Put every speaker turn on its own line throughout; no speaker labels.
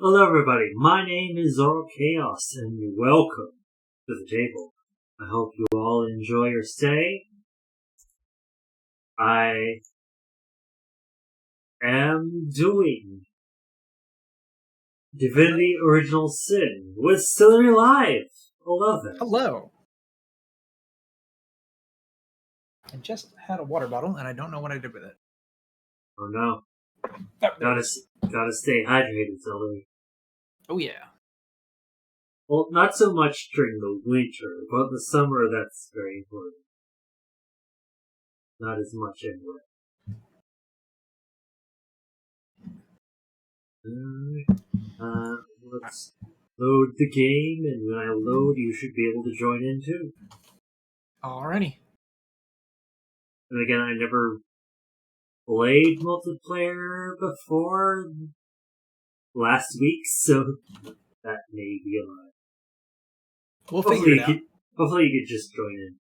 Hello everybody, my name is Zoro Chaos and welcome to the table. I hope you all enjoy your stay. I am doing Divinity Original Sin with Celery Live 11.
Hello. I just had a water bottle and I don't know what I did with it.
Oh no. Gotta stay hydrated, Celery.
Oh yeah.
Well, not so much during the winter, but the summer that's very important. Not as much anyway. Let's load the game, and when I load, you should be able to join in too.
Alrighty.
And again, I never played multiplayer before last week, so that may be a lie.
We'll figure it out.
Hopefully you could just join in.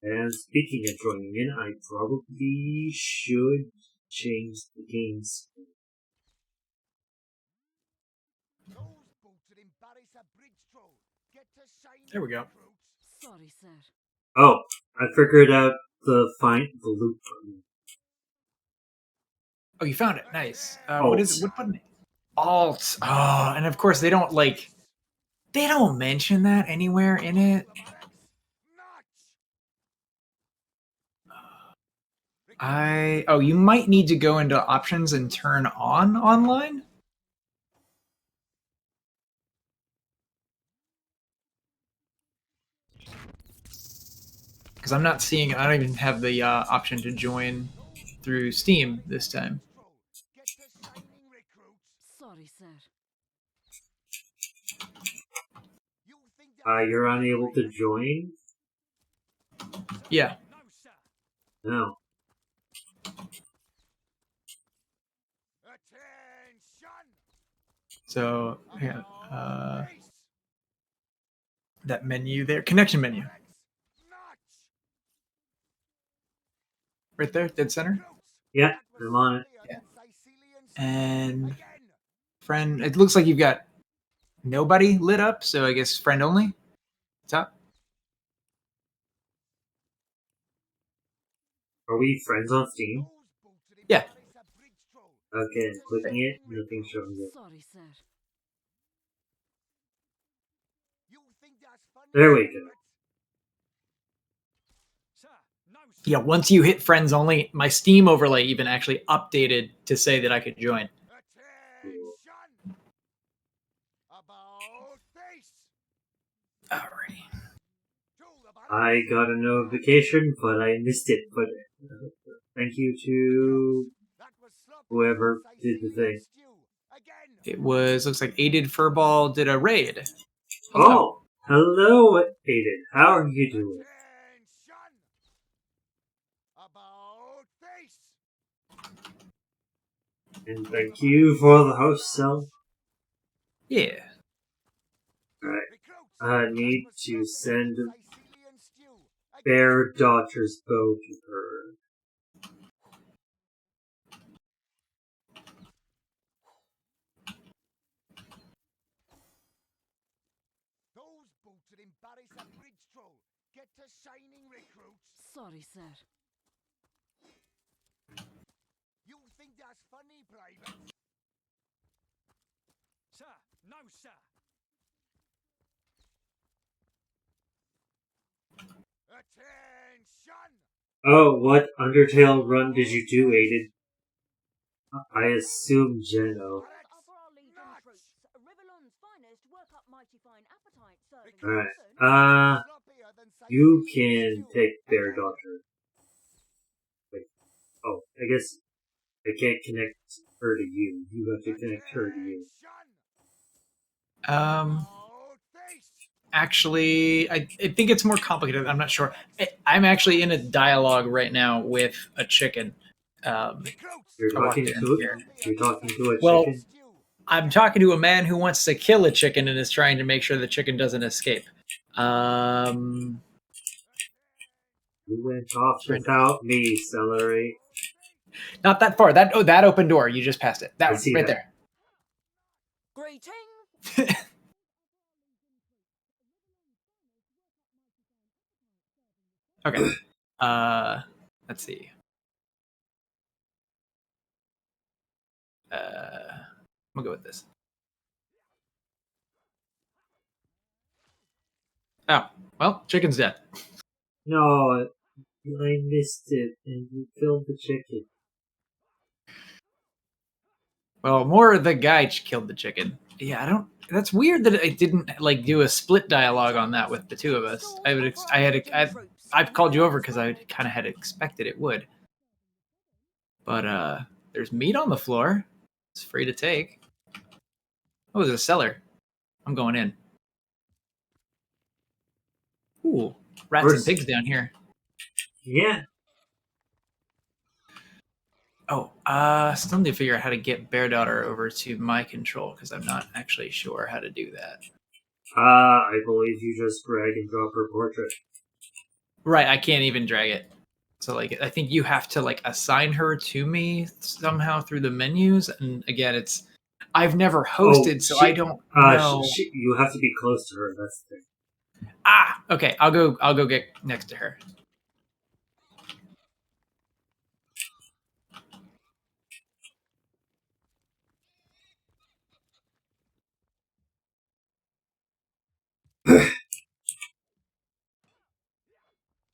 And speaking of joining in, I probably should change the game screen.
There we go.
Sorry, sir.
Oh, I figured out the find the loop button.
Oh, you found it. Nice.
Alt.
What is it? What button? Alt. Oh, and of course they don't mention that anywhere in it. You might need to go into options and turn on online. Because I'm not seeing it. I don't even have the option to join through Steam this time.
Sorry, sir.
You're unable to join?
Yeah.
No.
So, yeah, that menu there, connection menu. Right there, dead center.
Yeah, I'm on it.
Yeah. And friend, it looks like you've got nobody lit up, so I guess friend only. Top.
Are we friends on Steam?
Yeah.
Okay, clicking it, nothing showing up.
Sorry, sir.
There we go.
Yeah, once you hit friends only, my Steam overlay even actually updated to say that I could join. Alrighty.
I got a notification, but I missed it. But thank you to whoever did the thing.
It looks like Aided Furball did a raid.
Hello. Oh, hello, Aided. How are you doing? And thank you for the host cell.
Yeah.
Alright. I need to send Bear Daughter's bow to her.
Sorry, sir.
You think that's funny, Private? Sir, no, sir. Attention!
Oh, what Undertale run did you do, Aided? I assume Geno. Alright, you can pick Bear Daughter. Wait, oh, I guess I can't connect her to you. You have to connect her to you.
Actually, I think it's more complicated. I'm not sure. I'm actually in a dialogue right now with a chicken.
You're talking to a
well,
chicken?
I'm talking to a man who wants to kill a chicken and is trying to make sure the chicken doesn't escape.
You went off
Friend.
without me, Celery.
Not that far. That open door. You just passed it. That
I
one,
see
right
that.
Greeting.
there. Okay. Let's see. We'll go with this. Oh, well, chicken's dead.
No, I missed it, and you killed the chicken.
Well, more the guy killed the chicken. Yeah, I don't. That's weird that I didn't like do a split dialogue on that with the two of us. I've called you over because I kind of had expected it would. But there's meat on the floor. It's free to take. Oh, there's a cellar. I'm going in. Ooh, rats and
Where's-
pigs down here.
Yeah.
Oh, still need to figure out how to get Bear Daughter over to my control because I'm not actually sure how to do that.
I believe you just drag and drop her portrait.
Right, I can't even drag it. So like I think you have to like assign her to me somehow through the menus. And again, I've never hosted, so I don't know.
You have to be close to her. That's the thing.
Okay. I'll go get next to her.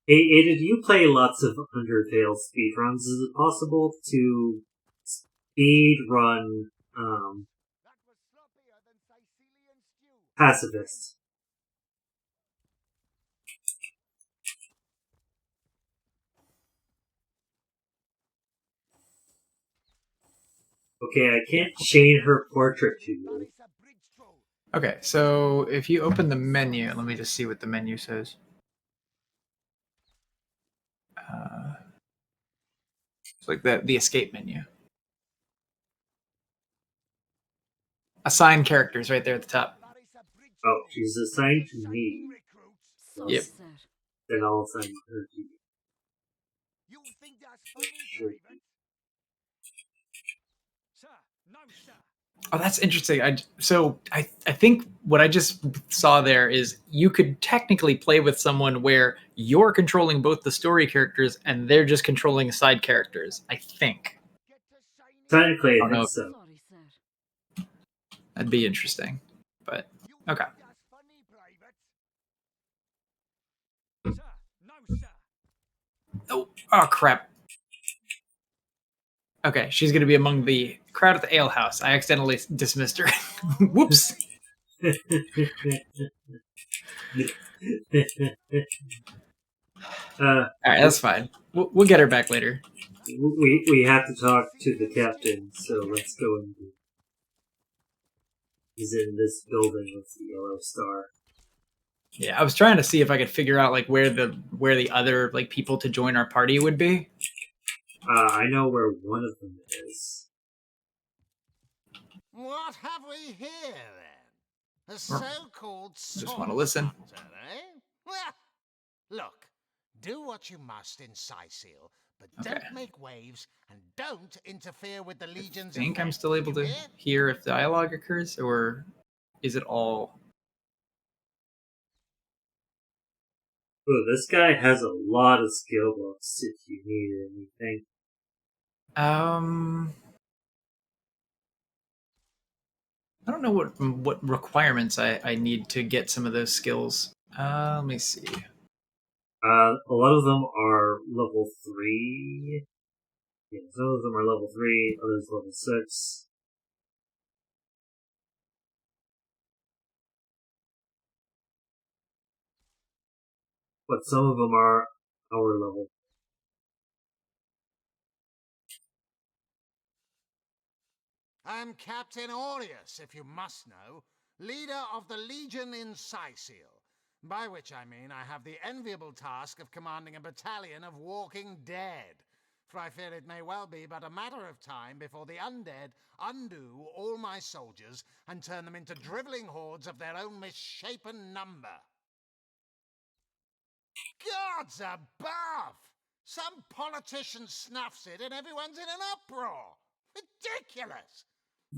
Hey, did you play lots of Undertale speedruns? Is it possible to speed run
That was sloppier than Sicilian stew.
Pacifist? Okay, I can't chain her portrait to you.
Marisa bridge throw.
Okay, so if you open the menu, let me just see what the menu says. It's like the escape menu. Assign characters right there at the top.
Marisa bridge
Oh,
throw.
she's assigned to me.
Recruits.
Sorry,
Yep.
sir.
Then I'll assign her to you.
You think that's funny,
Sure.
Private? Sir, no, sir.
Oh, that's interesting. I think what I just saw there is you could technically play with someone where you're controlling both the story characters and they're just controlling side characters. I think
Get to shiny.
Technically,
Oh,
I
no.
think so.
Sorry, sir.
that'd be interesting. But
You
okay.
think that's funny, Private? Sir, no, sir.
Oh crap. Okay, she's gonna be among the crowd at the ale house. I accidentally dismissed her. Whoops. All right, that's fine. We'll get her back later.
we have to talk to the captain, so let's go and do. He's in this building with the yellow star.
Yeah, I was trying to see if I could figure out like where the other like people to join our party would be.
I know where one of them is.
What have we here, then? A so-called
Just wanna listen.
hunter, eh? Well, look, do what you must in Sicil, but
Okay.
don't make waves and don't interfere with the
I
legions.
think I'm
affairs,
still able
you
to
hear?
hear if dialogue occurs, or is it all?
Ooh, this guy has a lot of skill books if you need anything.
I don't know what requirements I need to get some of those skills. Let me see.
A lot of them are level 3. Yeah, some of them are level 3, others level 6. But some of them are our level.
I'm Captain Aureus, if you must know, leader of the Legion in Sicil, by which I mean I have the enviable task of commanding a battalion of walking dead. For I fear it may well be but a matter of time before the undead undo all my soldiers and turn them into driveling hordes of their own misshapen number. Gods above! Some politician snuffs it and everyone's in an uproar. Ridiculous!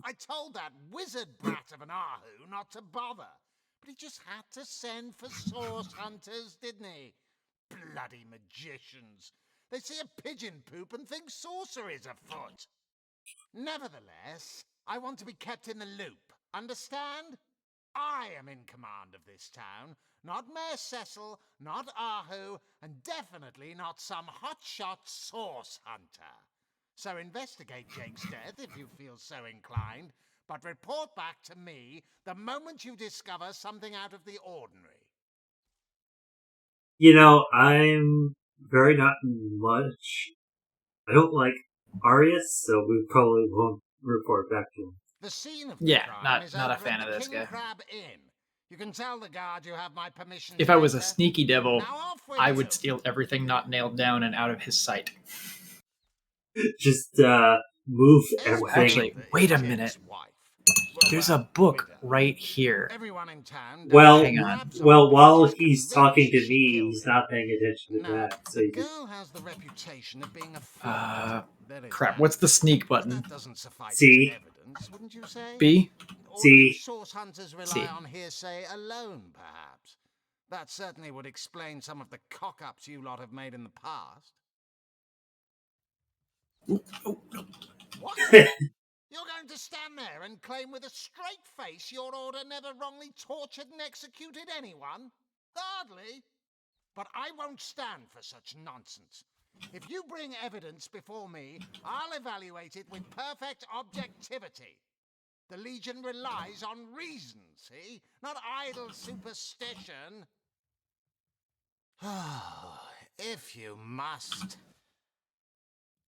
I told that wizard brat of an Ahu not to bother, but he just had to send for source hunters, didn't he? Bloody magicians. They see a pigeon poop and think sorcery's afoot. Nevertheless, I want to be kept in the loop. Understand? I am in command of this town, not Mayor Cecil, not Ahu, and definitely not some hotshot source hunter. So investigate Jake's death if you feel so inclined, but report back to me the moment you discover something out of the ordinary.
You know, I'm very not much. I don't like Arius, so we probably won't report back to him.
The scene of
Yeah,
the crime
not-
is
not a
over
fan
at
of
the
this
King
guy.
Crab Inn. You can tell the guard you have my permission.
If I was a
later.
sneaky devil,
Now off with
I
you.
would steal everything not nailed down and out of his sight.
Just move
Is
everything.
actually, wait a
Jake's
minute.
wife.
There's
Well,
a book
widow.
right here.
Everyone in town
Well,
Hang on.
grabs
well,
on
while
because
he's
convinced
talking to
she
me,
killed
he's
him.
not paying attention to
Now,
that. So
the
you just
girl has the reputation of being a fraud. There is
Crap,
that.
what's the sneak
But
button?
that doesn't suffice
C.
as evidence, wouldn't you say?
B?
Or
C.
do source hunters rely
C.
on hearsay alone, perhaps? That certainly would explain some of the cock-ups you lot have made in the past.
Oh, no.
What? You're going to stand there and claim with a straight face your order never wrongly tortured and executed anyone? Hardly. But I won't stand for such nonsense. If you bring evidence before me, I'll evaluate it with perfect objectivity. The Legion relies on reason, see? Not idle superstition. If you must.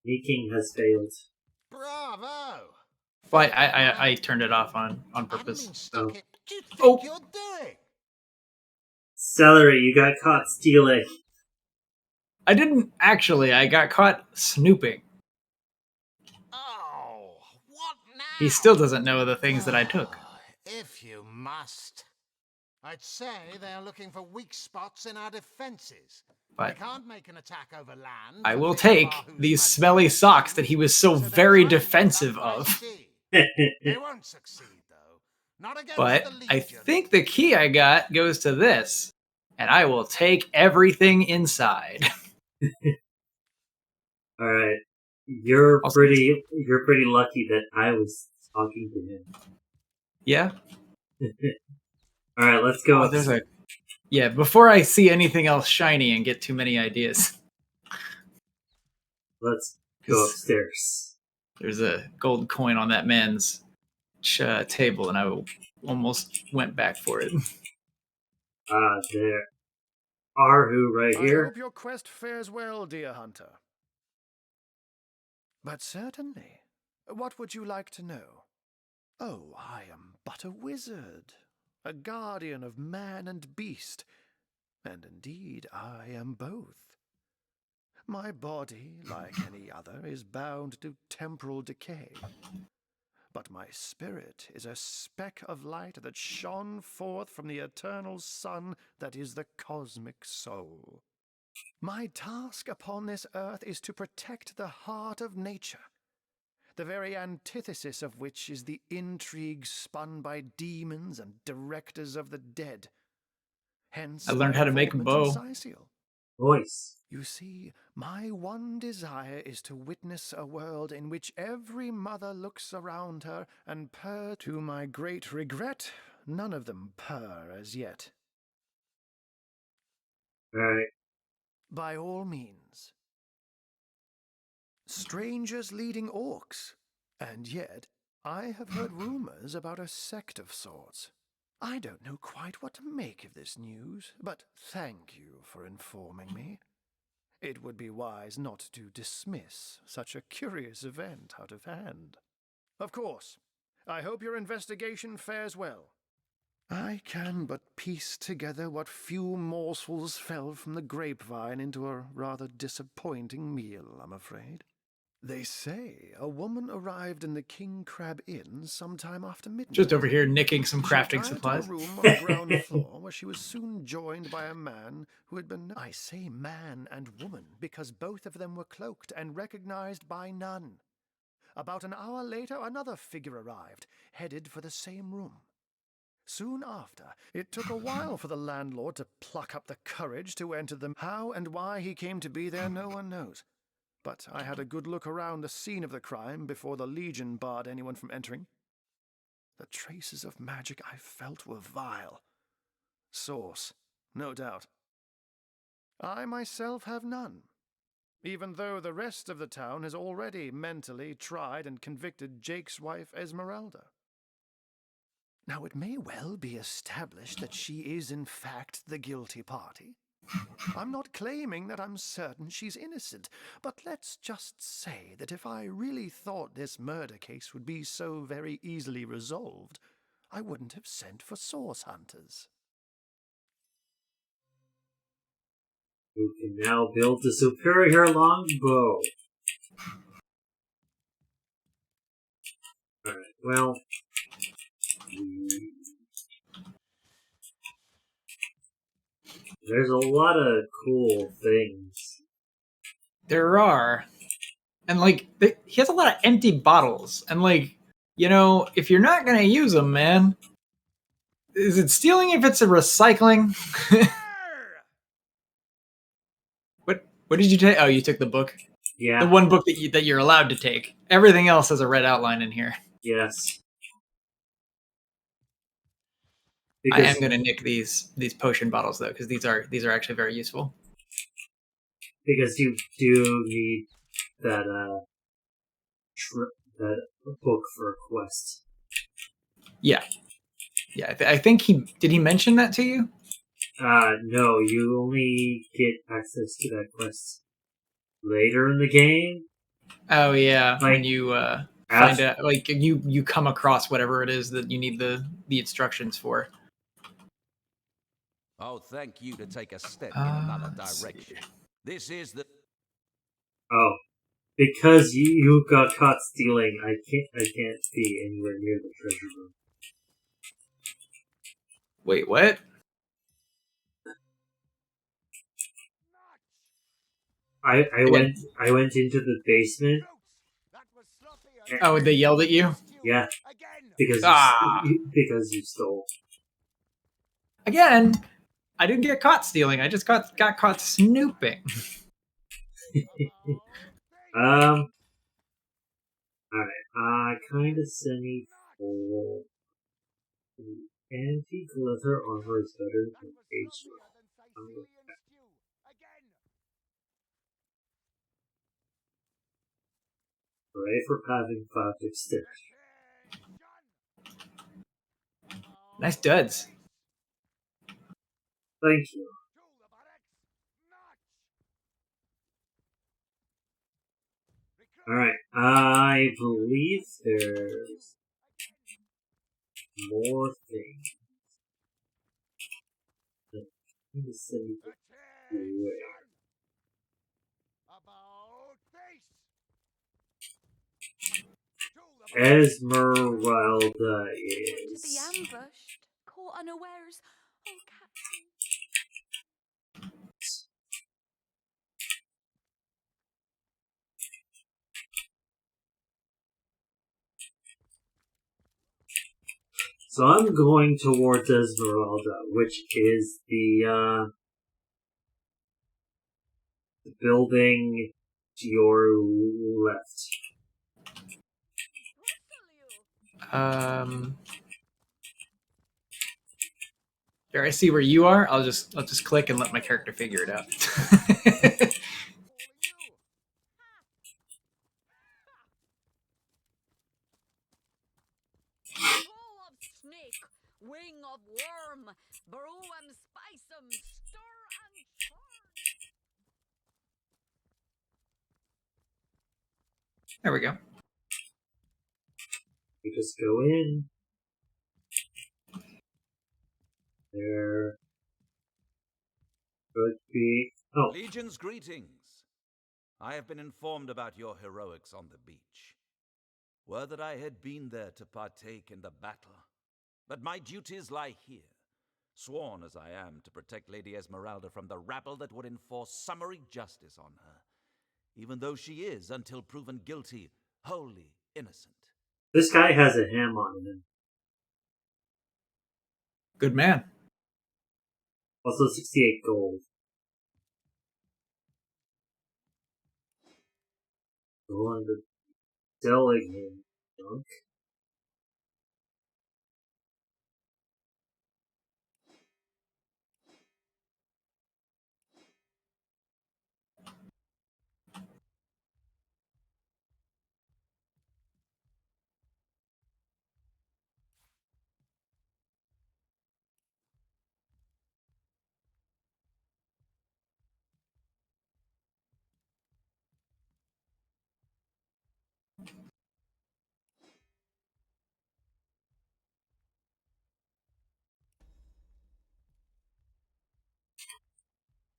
sneaking has failed.
Bravo!
Well, I turned it off on
Haven't
purpose.
been stuck
Oh.
in. What do you think
Oh.
you're doing?
Celery, you got caught stealing.
I didn't actually. I got caught snooping.
Oh, what now?
He still doesn't know the things that I took.
If you must. I'd say they're looking for weak spots in our defenses.
But
They can't make an attack over land.
I
for
will
fear of
take
Ahu's
these
magic
smelly socks that he was so
they're
very
trying their
defensive
luck by
of.
sea. They won't succeed, though. Not against
But
the
I
Legion.
think the key I got goes to this. And I will take everything inside.
All right, you're
Also-
pretty lucky that I was talking to him.
Yeah?
All right, let's go.
Oh, there's a... Yeah, before I see anything else shiny and get too many ideas.
Let's go upstairs.
There's a gold coin on that man's table, and I almost went back for it.
There. Arhu right
I
here.
hope your quest fares well, dear hunter. But certainly. What would you like to know? Oh, I am but a wizard, a guardian of man and beast, and indeed I am both. My body, like any other, is bound to temporal decay. But my spirit is a speck of light that shone forth from the eternal sun that is the cosmic soul. My task upon this earth is to protect the heart of nature, the very antithesis of which is the intrigue spun by demons and directors of the dead. Hence,
I learned
my
how to make a
involvement
bow.
in Scythial.
Voice.
You see, my one desire is to witness a world in which every mother looks around her and purr. To my great regret, none of them purr as yet.
All right.
By all means. Strangers leading orcs. And yet, I have heard rumors about a sect of sorts. I don't know quite what to make of this news, but thank you for informing me. It would be wise not to dismiss such a curious event out of hand. Of course, I hope your investigation fares well. I can but piece together what few morsels fell from the grapevine into a rather disappointing meal, I'm afraid. They say a woman arrived in the King Crab Inn sometime after midnight.
Just over here nicking some
She
crafting
retired
supplies.
to a room on the ground floor where she was soon joined by a man who had been... I say man and woman because both of them were cloaked and recognized by none. About an hour later, another figure arrived, headed for the same room. Soon after, it took a while for the landlord to pluck up the courage to enter them. How and why he came to be there, no one knows. But I had a good look around the scene of the crime before the Legion barred anyone from entering. The traces of magic I felt were vile. Source, no doubt. I myself have none, even though the rest of the town has already mentally tried and convicted Jake's wife Esmeralda. Now, it may well be established that she is in fact the guilty party. I'm not claiming that I'm certain she's innocent, but let's just say that if I really thought this murder case would be so very easily resolved, I wouldn't have sent for source hunters.
You can now build a superior longbow. Alright, well... There's a lot of cool things.
There are. And, like, he has a lot of empty bottles. And, like, you know, if you're not going to use them, man, is it stealing if it's a recycling? What did you take? Oh, you took the book?
Yeah.
The one book that you're allowed to take. Everything else has a red outline in here.
Yes.
I am going to nick these potion bottles, though, because these are actually very useful.
Because you do need that that book for a quest.
Yeah. I think did he mention that to you?
No, you only get access to that quest later in the game.
Oh yeah,
Like,
when you find out, like you come across whatever it is that you need the instructions for.
Oh, thank you to take a step in another
let's see.
direction. This is the...
Oh, because you got caught stealing, I can't be anywhere near the treasure room.
Wait, what?
I went into the basement.
Oh, they yelled at you?
Yeah, because you stole.
Again, I didn't get caught stealing. I just got caught snooping.
Alright, kind of semi-full. Antique leather armor is better than aged armor. Hooray for having 5 dexterity.
Nice duds.
Thank you. Alright, I believe there's more things. Esmeralda
To
is...
be ambushed, caught unawares. Oh, Captain.
So I'm going towards Esmeralda, which is the building to your left.
Here, I see where you are. I'll just click and let my character figure it out.
Claw of snake, wing of worm, brew 'em, spice 'em, stir and churn.
There we go.
You just go in. There could be... Oh,
Legion's greetings. I have been informed about your heroics on the beach. Were that I had been there to partake in the battle. But my duties lie here, sworn as I am to protect Lady Esmeralda from the rabble that would enforce summary justice on her, even though she is, until proven guilty, wholly innocent.
This guy has a ham on him.
Good man.
Also 68 gold. Go on to selling him junk.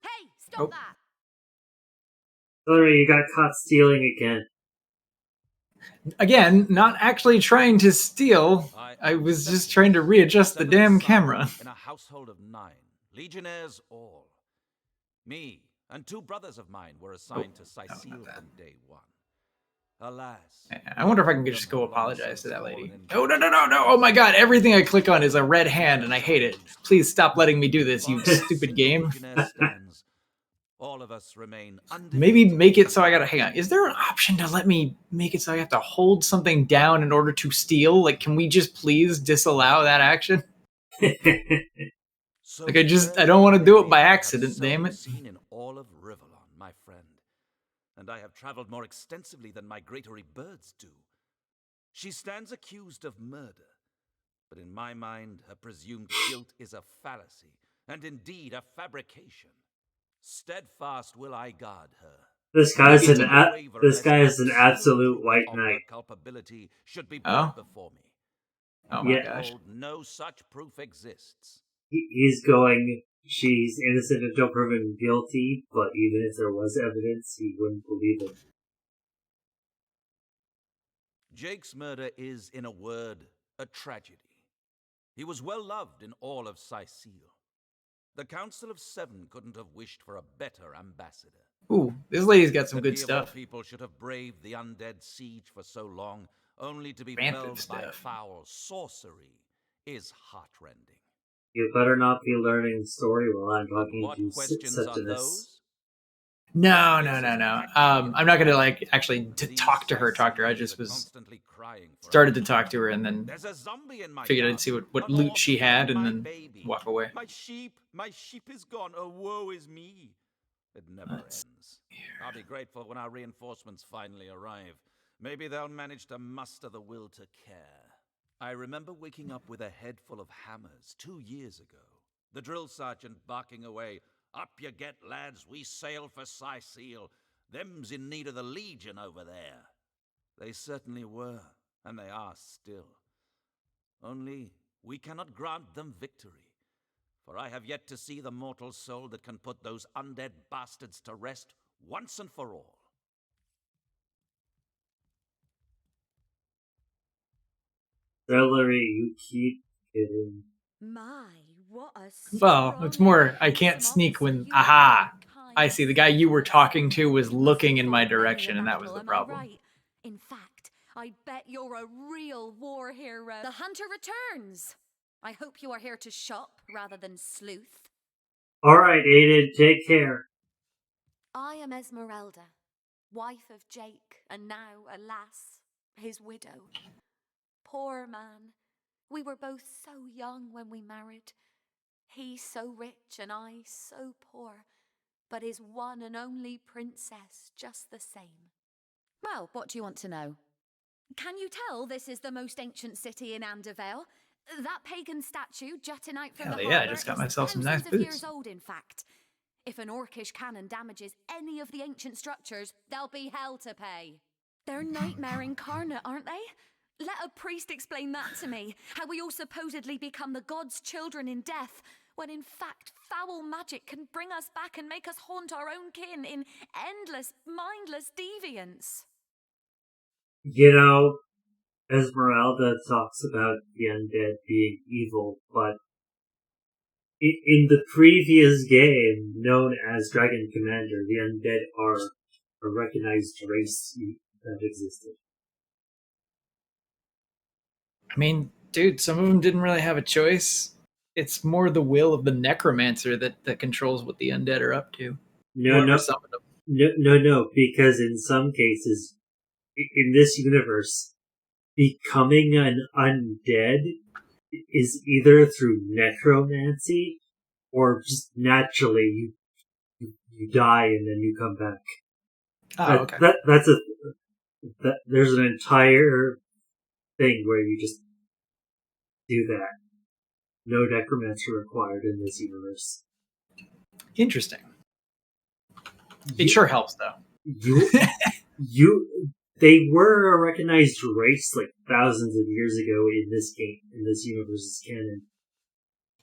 Hey, stop
Oh.
that!
Hillary, you got caught stealing again.
Again, not actually trying to steal. I was just trying to readjust the damn camera.
In a household of 9, legionnaires all. Me and 2 brothers of mine were assigned to Sicile from day 1. Alas.
I wonder if I can just go apologize to that lady. No. Oh my god, everything I click on is a red hand and I hate it. Please stop letting me do this, you stupid game.
All of us remain
Maybe make it so I gotta hang on. Is there an option to let me make it so I have to hold something down in order to steal? Like, can we just please disallow that action? Like, I don't want to do it by accident, damn it.
Seen in all of Rivellon, my friend. And I have traveled more extensively than migratory birds do. She stands accused of murder. But in my mind, her presumed guilt is a fallacy, and indeed a fabrication. Steadfast will I guard her.
This guy is an absolute white knight.
Culpability should be
Oh?
brought before me.
Oh my
Yeah.
gosh.
No such proof exists.
He's going, she's innocent until proven guilty, but even if there was evidence, he wouldn't believe it.
Jake's murder is, in a word, a tragedy. He was well loved in all of Sicile. The Council of 7 couldn't have wished for a better ambassador.
Ooh, this lady's got some
That
good
we of all
stuff.
people should have braved the undead siege for so long, only to be
Rampant
felled by
stuff.
foul sorcery, is heartrending.
You better not be learning the story while I'm
And
talking
what
to
questions are
Septimus.
those?
No. I'm not gonna like actually talk to her. I just was
Constantly crying for
started to
a
talk to her and then
There's a zombie in my
figured I'd
garden,
see what
an
loot she
orphan
had
and
and
my
then
baby.
walk away.
My sheep is gone. Oh, woe is me. It never
Let's
ends. I'll be grateful when our reinforcements finally arrive. Maybe they'll manage to muster the will to care. I remember waking up with a head full of hammers 2 years ago. The drill sergeant barking away, "Up you get, lads, we sail for Sicile. Them's in need of the Legion over there." They certainly were, and they are still. Only we cannot grant them victory, for I have yet to see the mortal soul that can put those undead bastards to rest once and for all.
Celery, you keep kidding.
My, what a
Well, it's more I can't sneak when aha. I see the guy you were talking to was looking in my direction and that was the problem.
Right? In fact, I bet you're a real war hero. The hunter returns. I hope you are here to shop rather than sleuth.
Alright, Aiden, take care.
I am Esmeralda, wife of Jake, and now, alas, his widow. Poor man. We were both so young when we married. He so rich and I so poor, but his one and only princess just the same. Well, what do you want to know? Can you tell this is the most ancient city in Andervale? That pagan statue jutting out from
Hell
the
yeah, I
harbour
just got
is
myself some nice
thousands of
boots.
years old, in fact. If an orcish cannon damages any of the ancient structures, there'll be hell to pay. They're nightmare incarnate, aren't they? Let a priest explain that to me. How we all supposedly become the gods' children in death, when in fact foul magic can bring us back and make us haunt our own kin in endless, mindless deviance.
You know, Esmeralda talks about the undead being evil, but in the previous game, known as Dragon Commander, the undead are a recognized race that existed.
I mean, dude, some of them didn't really have a choice. It's more the will of the necromancer that controls what the undead are up to.
No,
Summoned them.
no, because in some cases, in this universe, becoming an undead is either through necromancy or just naturally you die and then you come back.
Oh, okay.
There's an entire thing where you just do that. No necromancy required in this universe.
Interesting. It sure helps, though.
They were a recognized race like thousands of years ago in this game, in this universe's canon.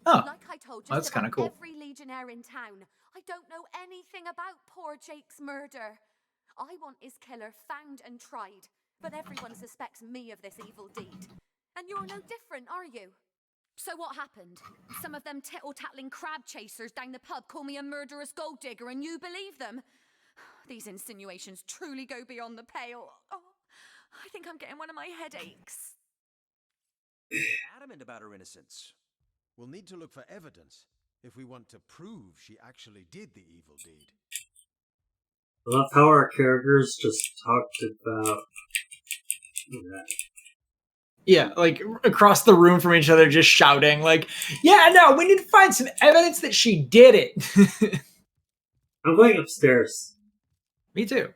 Oh,
Like I told
that's
just
kinda
about
cool.
every legionnaire in town, I don't know anything about poor Jake's murder. I want his killer found and tried, but everyone suspects me of this evil deed. And you're no different, are you? So what happened? Some of them tittle-tattling crab chasers down the pub call me a murderous gold digger and you believe them? These insinuations truly go beyond the pale. Oh, I think I'm getting one of my headaches.
Adamant about her innocence.
We'll need to look for evidence if we want to prove she actually did the evil deed.
I love how our characters just talked about that.
Yeah, like across the room from each other, just shouting, like, yeah, no, we need to find some evidence that she did it.
I'm going upstairs.
Me too.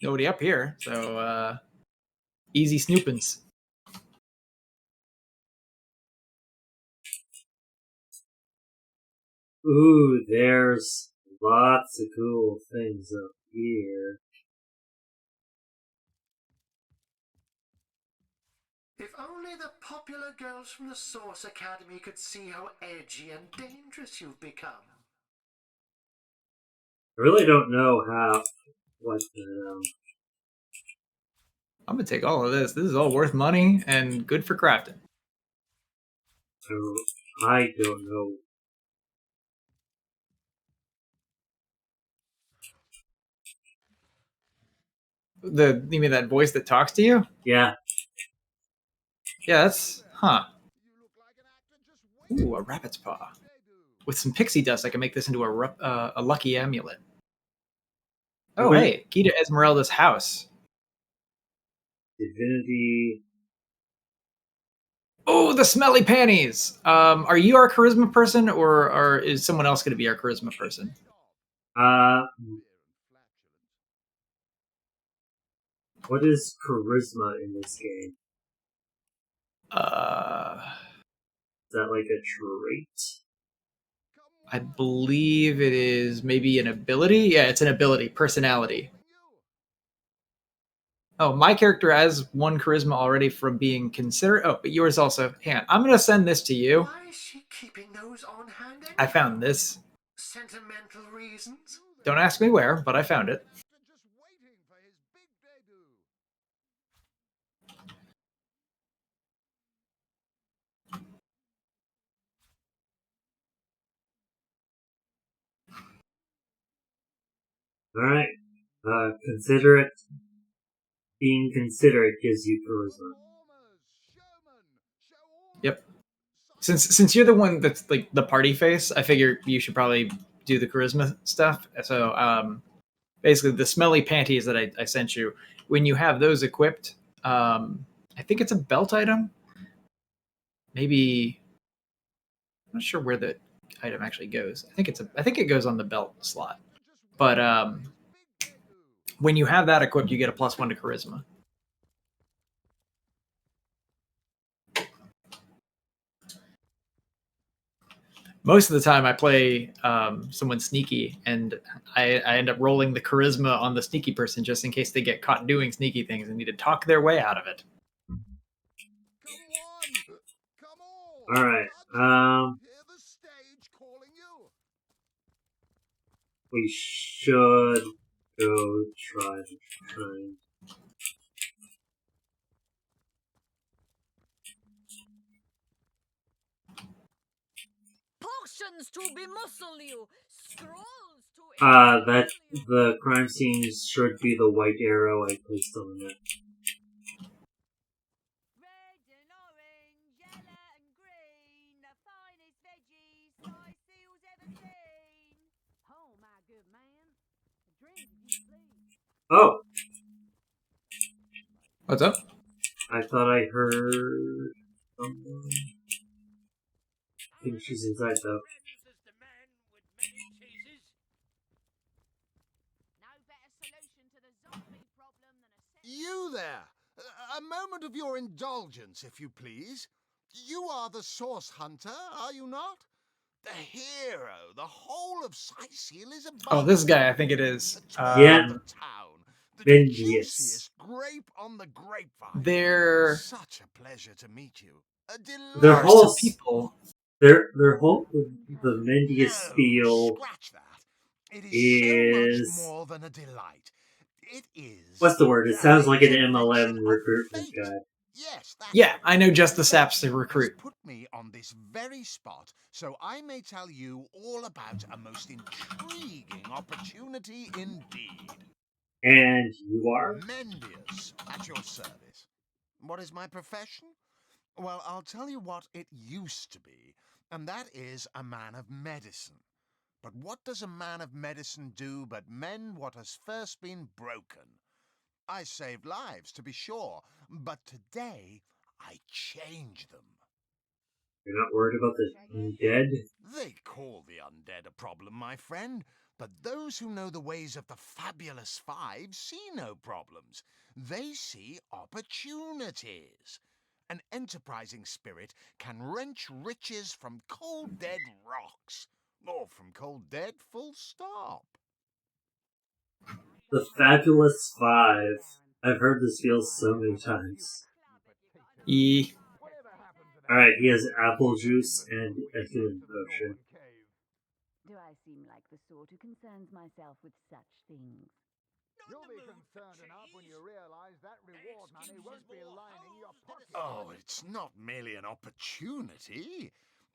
Nobody up here, so easy snoopins.
Ooh, there's lots of cool things up here.
If only the popular girls from the Source Academy could see how edgy and dangerous you've become.
I really don't know what
I'm gonna take all of this. This is all worth money and good for crafting.
I don't know.
You mean that voice that talks to you?
Yeah.
Yeah, that's Ooh, a rabbit's paw. With some pixie dust, I can make this into a lucky amulet. Oh,
Okay.
hey, key to Esmeralda's house.
Divinity.
Oh, the smelly panties. Are you our charisma person, or is someone else going to be our charisma person?
What is charisma in this game? Is that like a trait?
I believe it is maybe an ability. Yeah, it's an ability, personality. Oh, my character has one charisma already from being considered. Oh, but yours also. Hang on, I'm going to send this to you.
Why is she keeping those on hand anyway?
I found this.
Sentimental reasons?
Don't ask me where, but I found it.
Just waiting for his big debut.
Alright. Considerate. Being considerate gives you charisma.
Yep. Since you're the one that's like the party face, I figure you should probably do the charisma stuff. So basically the smelly panties that I sent you, when you have those equipped, I think it's a belt item. Maybe I'm not sure where the item actually goes. I think it goes on the belt slot. But when you have that equipped, you get a +1 to charisma. Most of the time I play someone sneaky, and I end up rolling the charisma on the sneaky person just in case they get caught doing sneaky things and need to talk their way out of it.
Come on,
Alright,
Hear the stage calling you.
we should go try to find.
Potions to bemuscle you, scrolls to
That the crime scene should be the white arrow I placed on it.
red and orange, yellow and green, the finest veggies my seals ever seen. Oh, my good man, a drink if you please.
Oh,
What's up?
I thought I heard someone. I think she's inside though.
No better solution to the zombie problem than a
You there! A moment of your indulgence, if you please. You are the source hunter, are you not? The hero. The whole of Sightseal is above.
Oh, this guy, I think it is.
Yeah.
The town. The
Vengeance.
juiciest grape on the grapevine.
They're
Such a pleasure to meet you. A
Their
are
whole
some people.
their whole the Mendius spiel
Scratch that. It
is-
so much more than a delight. It is.
what's the word? It sounds like an
the
MLM
invention of
recruitment
fate.
guy.
Yes, that's
Yeah,
it.
I know just the saps to
Fate
recruit.
has put me on this very spot so I may tell you all about a most intriguing opportunity indeed.
And you are?
Mendius, at your service. What is my profession? Well, I'll tell you what it used to be, and that is a man of medicine. But what does a man of medicine do but mend what has first been broken? I saved lives, to be sure, but today I change them.
You're not worried about the undead?
They call the undead a problem, my friend, but those who know the ways of the Fabulous Five see no problems. They see opportunities. An enterprising spirit can wrench riches from cold dead rocks, or from cold dead full stop.
The Fabulous Five. I've heard this spiel so many times.
E.
Alright, he has apple juice and a healing potion.
Do I seem like the sort who concerns myself with such things?
You'll be concerned enough when you realize that reward money won't be lining your pocket.
Oh, it's not merely an opportunity.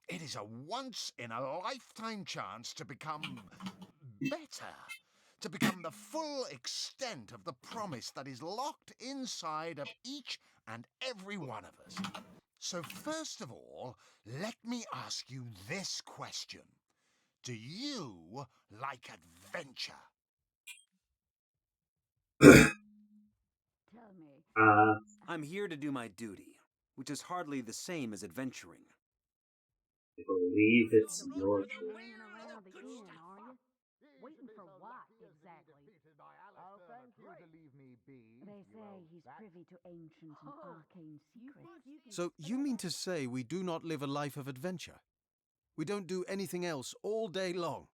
It is a once-in-a-lifetime chance to become better. To become the full extent of the promise that is locked inside of each and every one of us. So first of all, let me ask you this question. Do you like adventure?
Tell me.
I'm here to do my duty, which is hardly the same as adventuring.
I believe it's your choice.
Hanging around the inn, are you? Waiting for what, exactly?
Oh, thank you to leave me be.
They say he's privy to ancient and arcane secrets.
So you mean to say we do not live a life of adventure? We don't do anything else all day long?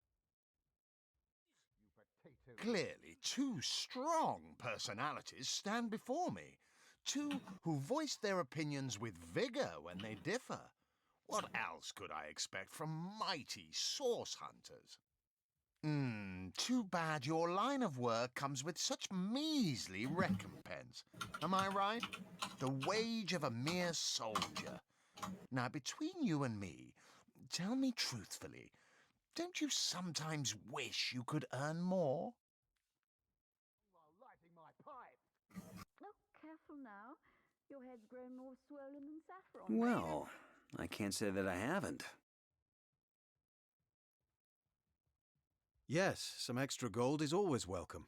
Clearly, two strong personalities stand before me. Two who voice their opinions with vigor when they differ. What else could I expect from mighty source hunters? Too bad your line of work comes with such measly recompense. Am I right? The wage of a mere soldier. Now, between you and me, tell me truthfully, don't you sometimes wish you could earn more?
Oh, careful now. Your head's grown more swollen than saffron.
Well, I can't say that I haven't.
Yes, some extra gold is always welcome.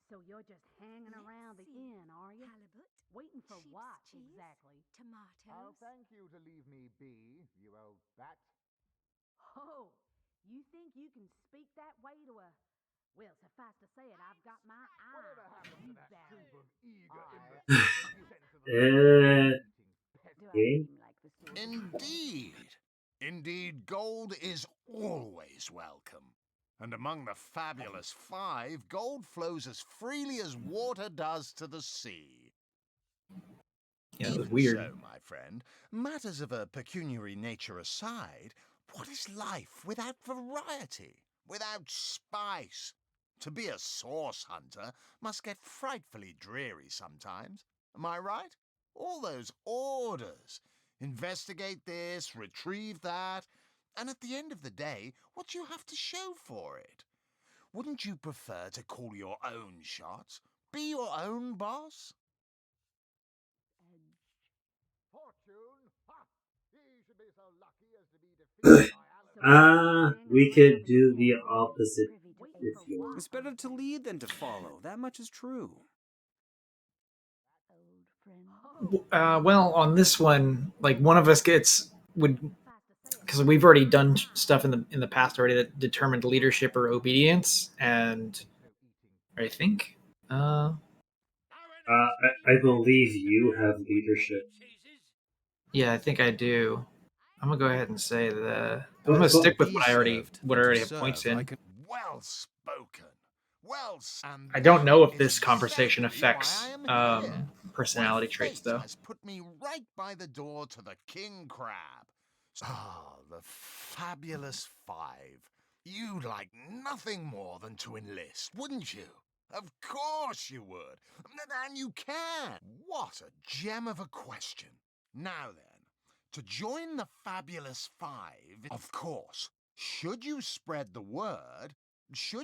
So you're just hanging around the inn, are you?
Halibut,
Waiting for
sheep's
what,
cheese,
exactly?
Oh,
tomatoes.
thank you to leave me be, you old bat.
Oh, you think you can speak that way to a... Well, suffice to say it, I've got my eye
Whatever
on
happened to
you,
that
Barry.
troop of eager
Do I
Game?
seem like the sort of...
Indeed. Indeed, gold is always welcome. And among the Fabulous Five, gold flows as freely as water does to the sea.
Yeah, it was
Even
weird.
so, my friend, matters of a pecuniary nature aside, what is life without variety, without spice? To be a source hunter must get frightfully dreary sometimes. Am I right? All those orders. Investigate this, retrieve that. And at the end of the day, what do you have to show for it? Wouldn't you prefer to call your own shots? Be your own boss?
Fortune? Ha! He should be so lucky as to be defeated by Alan.
We could do the opposite if you want.
It's better to lead than to follow. That much is true.
Well, on this one, like one of us would, because we've already done stuff in the past already that determined leadership or obedience, and I think,
I believe you have leadership.
yeah, I think I do. I'm gonna go ahead and say that I'm gonna stick with what I already have points in.
Well spoken. Well spoken.
I don't know if this conversation affects personality traits, though.
Has put me right by the door to the king crab. Ah, the fabulous five. You'd like nothing more than to enlist, wouldn't you? Of course you would. And you can. What a gem of a question. Now then, to join the Fabulous Five, of course, should you spread the word,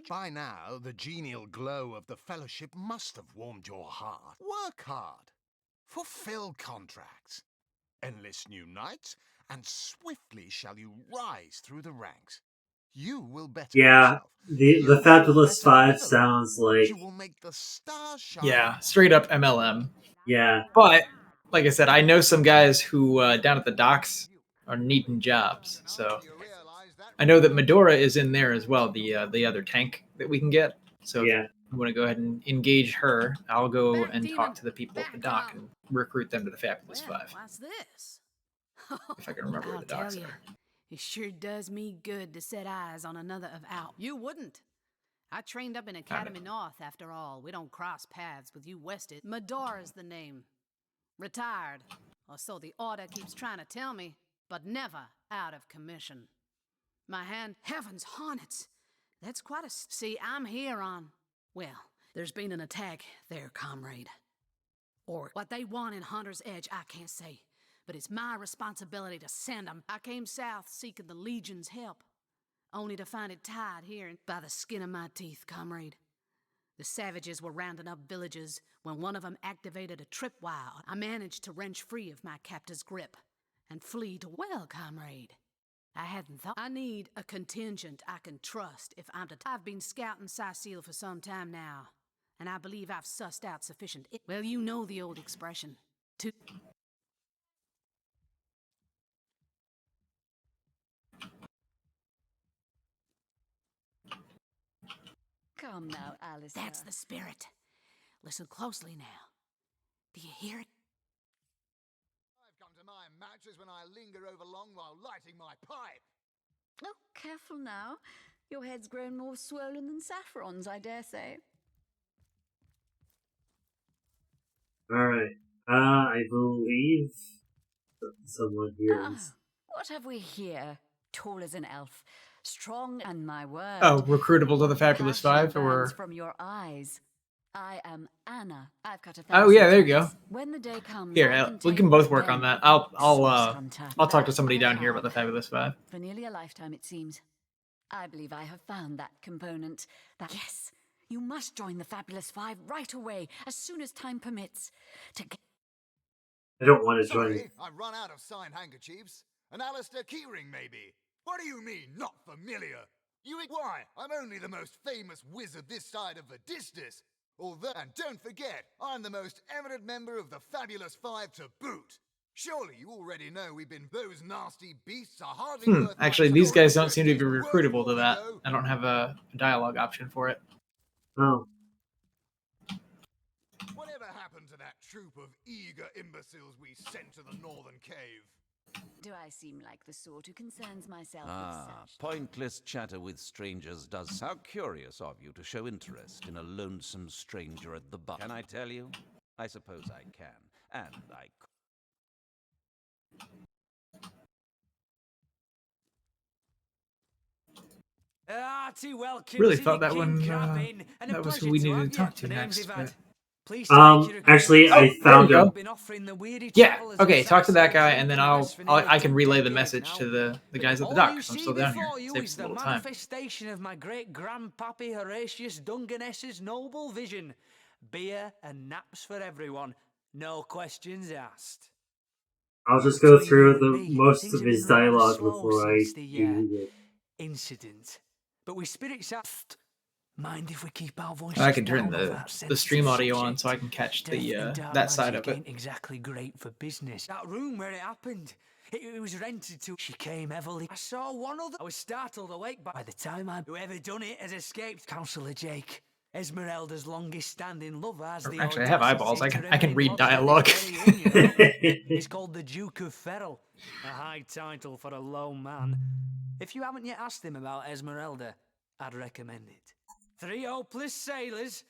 by now the genial glow of the fellowship must have warmed your heart. Work hard. Fulfill contracts. Enlist new knights, and swiftly shall you rise through the ranks. You will better
Yeah,
yourself.
the Fabulous Five sounds like...
You will make the stars shine.
Yeah, straight up MLM.
Yeah.
But like I said, I know some guys who down at the docks are needing jobs, so I know that Medora is in there as well, the other tank that we can get. So
yeah,
if you want to go ahead and engage her, I'll go and talk to the people at the dock and recruit them to the Fabulous Five.
What's this?
If I can remember where the
I'll
docks
tell you,
are.
it sure does me good to set eyes on another of our. You wouldn't. I trained up in Academy North, after all. We don't cross paths with you Wested. Medora's the name. Retired, or so the order keeps trying to tell me, but never out of commission. My hand, heavens, hornets. That's quite a... See, I'm here on... Well, there's been an attack there, comrade. Or what they want in Hunter's Edge, I can't say. But it's my responsibility to send them. I came south seeking the Legion's help, only to find it tied here by the skin of my teeth, comrade. The savages were rounding up villagers when one of them activated a tripwire. I managed to wrench free of my captor's grip and flee to... Well, comrade, I hadn't thought. I need a contingent I can trust if I'm to... I've been scouting Sicil for some time now, and I believe I've sussed out sufficient... Well, you know the old expression. To...
Come now, Alistair.
That's the spirit. Listen closely now. Do you hear it?
I've come to my matches when I linger over long while lighting my pipe.
Oh, careful now. Your head's grown more swollen than Saffron's, I dare say.
Alright. I believe someone here is...
What have we here? Tall as an elf, strong, and my word.
Oh, recruitable to the Fabulous
Passion
Five, or...
burns from your eyes. I am Anna. I've got a
Oh yeah, there you go.
When the day comes,
Here, we can both work on that. I'll talk to somebody down here about the Fabulous Five.
For nearly a lifetime, it seems. I believe I have found that component. Yes, you must join the Fabulous Five right away, as soon as time permits.
I don't want to join...
Sorry, I've run out of signed handkerchiefs. An Alistair Keyring, maybe. What do you mean, not familiar? Why? I'm only the most famous wizard this side of Vadistis. Although, and don't forget, I'm the most eminent member of the Fabulous Five to boot. Surely you already know those nasty beasts are hardly worth my
Actually, these guys don't
story.
seem to be recruitable to that. I don't have a dialogue option for it.
Oh.
Whatever happened to that troop of eager imbeciles we sent to the Northern Cave?
Do I seem like the sort who concerns myself with
Ah,
such?
pointless chatter with strangers does. How curious of you to show interest in a lonesome stranger at the bar. Can I tell you? I suppose I can. And I
Hearty welcome
Really
to
thought
the
that
King
one
Cabin, and a
that was who
pleasure
we
to
needed
have
to talk
you.
to
My name's
next.
Ivan.
But...
Pleased to make your
Actually, I
acquaintance.
found
there you
him.
go.
Been offering the weary
Yeah.
travellers
Okay.
of
Talk to that
Sightseal
guy,
drink
and then
rest for
I
nearly
can
2
relay the
decades
message
now.
to the guys at the
All
dock
you
'cause I'm
see
still down here.
before you
Save
is
some
the
little time.
manifestation of my great grandpappy Horatius Dungeness's noble vision. Beer and naps for everyone. No questions asked.
I'll just go
Between
through
you and
the
me,
most
things
of
have
his
been rather
dialogue
slow
before I
since the
do it.
incident. But with spirits aft, mind if we keep our voices
I can turn
down over
the
that sensitive
stream audio on
subject?
so I can catch
Death
the
and dark
that side of
magic
it.
ain't exactly great for business. That room where it happened, it was rented to. She came heavily. I saw one other. I was startled awake by the time whoever done it has escaped. Councillor Jake, Esmeralda's longest-standing lover, has the
Actually, I have eyeballs.
audacity
I
to
can read
remain lodged in
dialogue.
this very inn, you know. It's called the Duke of Ferrell, a high title for a lone man. If you haven't yet asked him about Esmeralda, I'd recommend it. 3 hopeless sailors.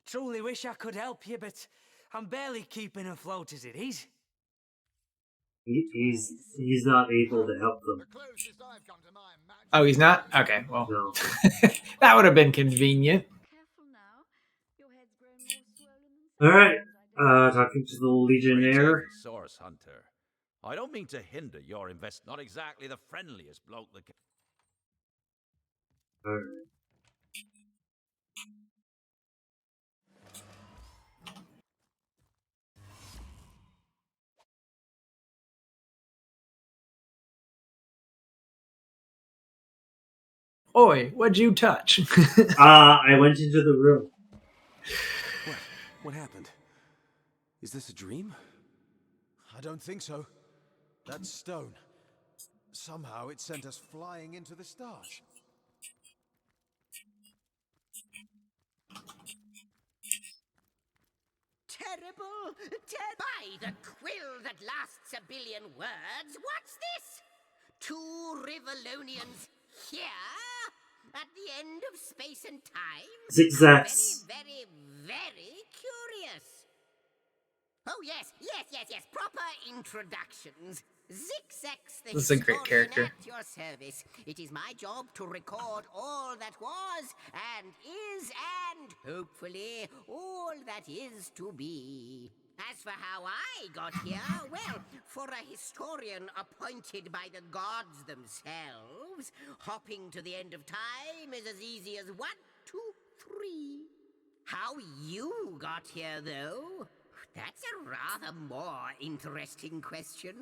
Truly wish I could help you, but I'm barely keeping afloat as it is.
He's not able to help them.
Oh, he's not? Okay, well.
No.
That would have been convenient.
Alright, talking to the Legionnaire.
Greetings, Source Hunter. I don't mean to hinder your invest. Not exactly the friendliest bloke that can.
Alright.
Oi, what'd you touch?
I went into the room.
What happened? Is this a dream? I don't think so. That stone. Somehow it sent us flying into the stars.
Terrible! By the quill that lasts a billion words, what's this? 2 Rivalonians here? At the end of space and time?
Zigzags.
Very, very curious. Oh, yes. Proper introductions. Zigzags the
This is a great
historian
character.
at your service. It is my job to record all that was, and is, and hopefully all that is to be. As for how I got here, well, for a historian appointed by the gods themselves, hopping to the end of time is as easy as 1, 2, 3. How you got here, though? That's a rather more interesting question.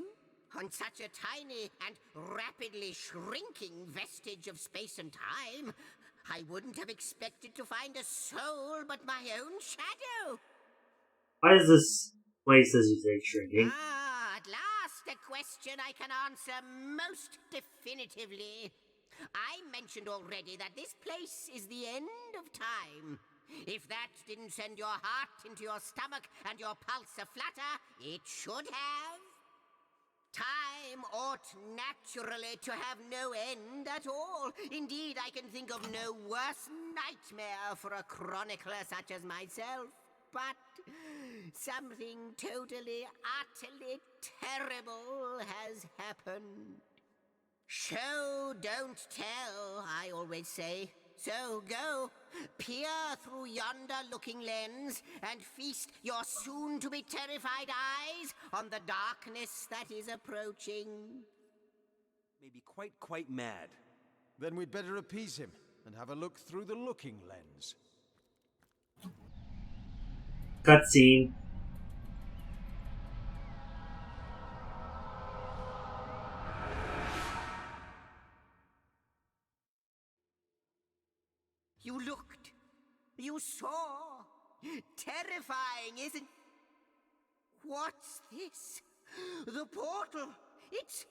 On such a tiny and rapidly shrinking vestige of space and time, I wouldn't have expected to find a soul but my own shadow.
Why is this place, as you say, shrinking?
At last a question I can answer most definitively. I mentioned already that this place is the end of time. If that didn't send your heart into your stomach and your pulse a-flutter, it should have. Time ought naturally to have no end at all. Indeed, I can think of no worse nightmare for a chronicler such as myself. But something totally, utterly terrible has happened. Show, don't tell, I always say. So go, peer through yonder looking lens, and feast your soon-to-be terrified eyes on the darkness that is approaching.
Maybe quite mad.
Then we'd better appease him and have a look through the looking lens.
Cutscene.
You looked. You saw. Terrifying, isn't... What's this? The portal. It's...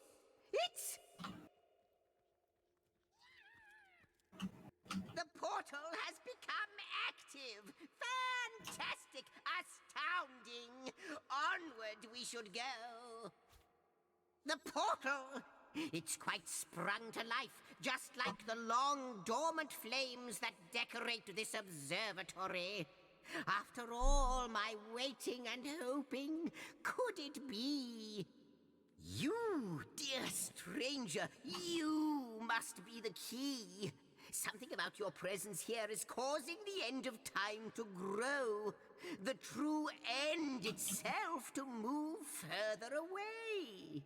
The portal has become active. Fantastic. Astounding. Onward we should go. The portal. It's quite sprung to life, just like the long dormant flames that decorate this observatory. After all my waiting and hoping, could it be? You, dear stranger, you must be the key. Something about your presence here is causing the end of time to grow. The true end itself to move further away.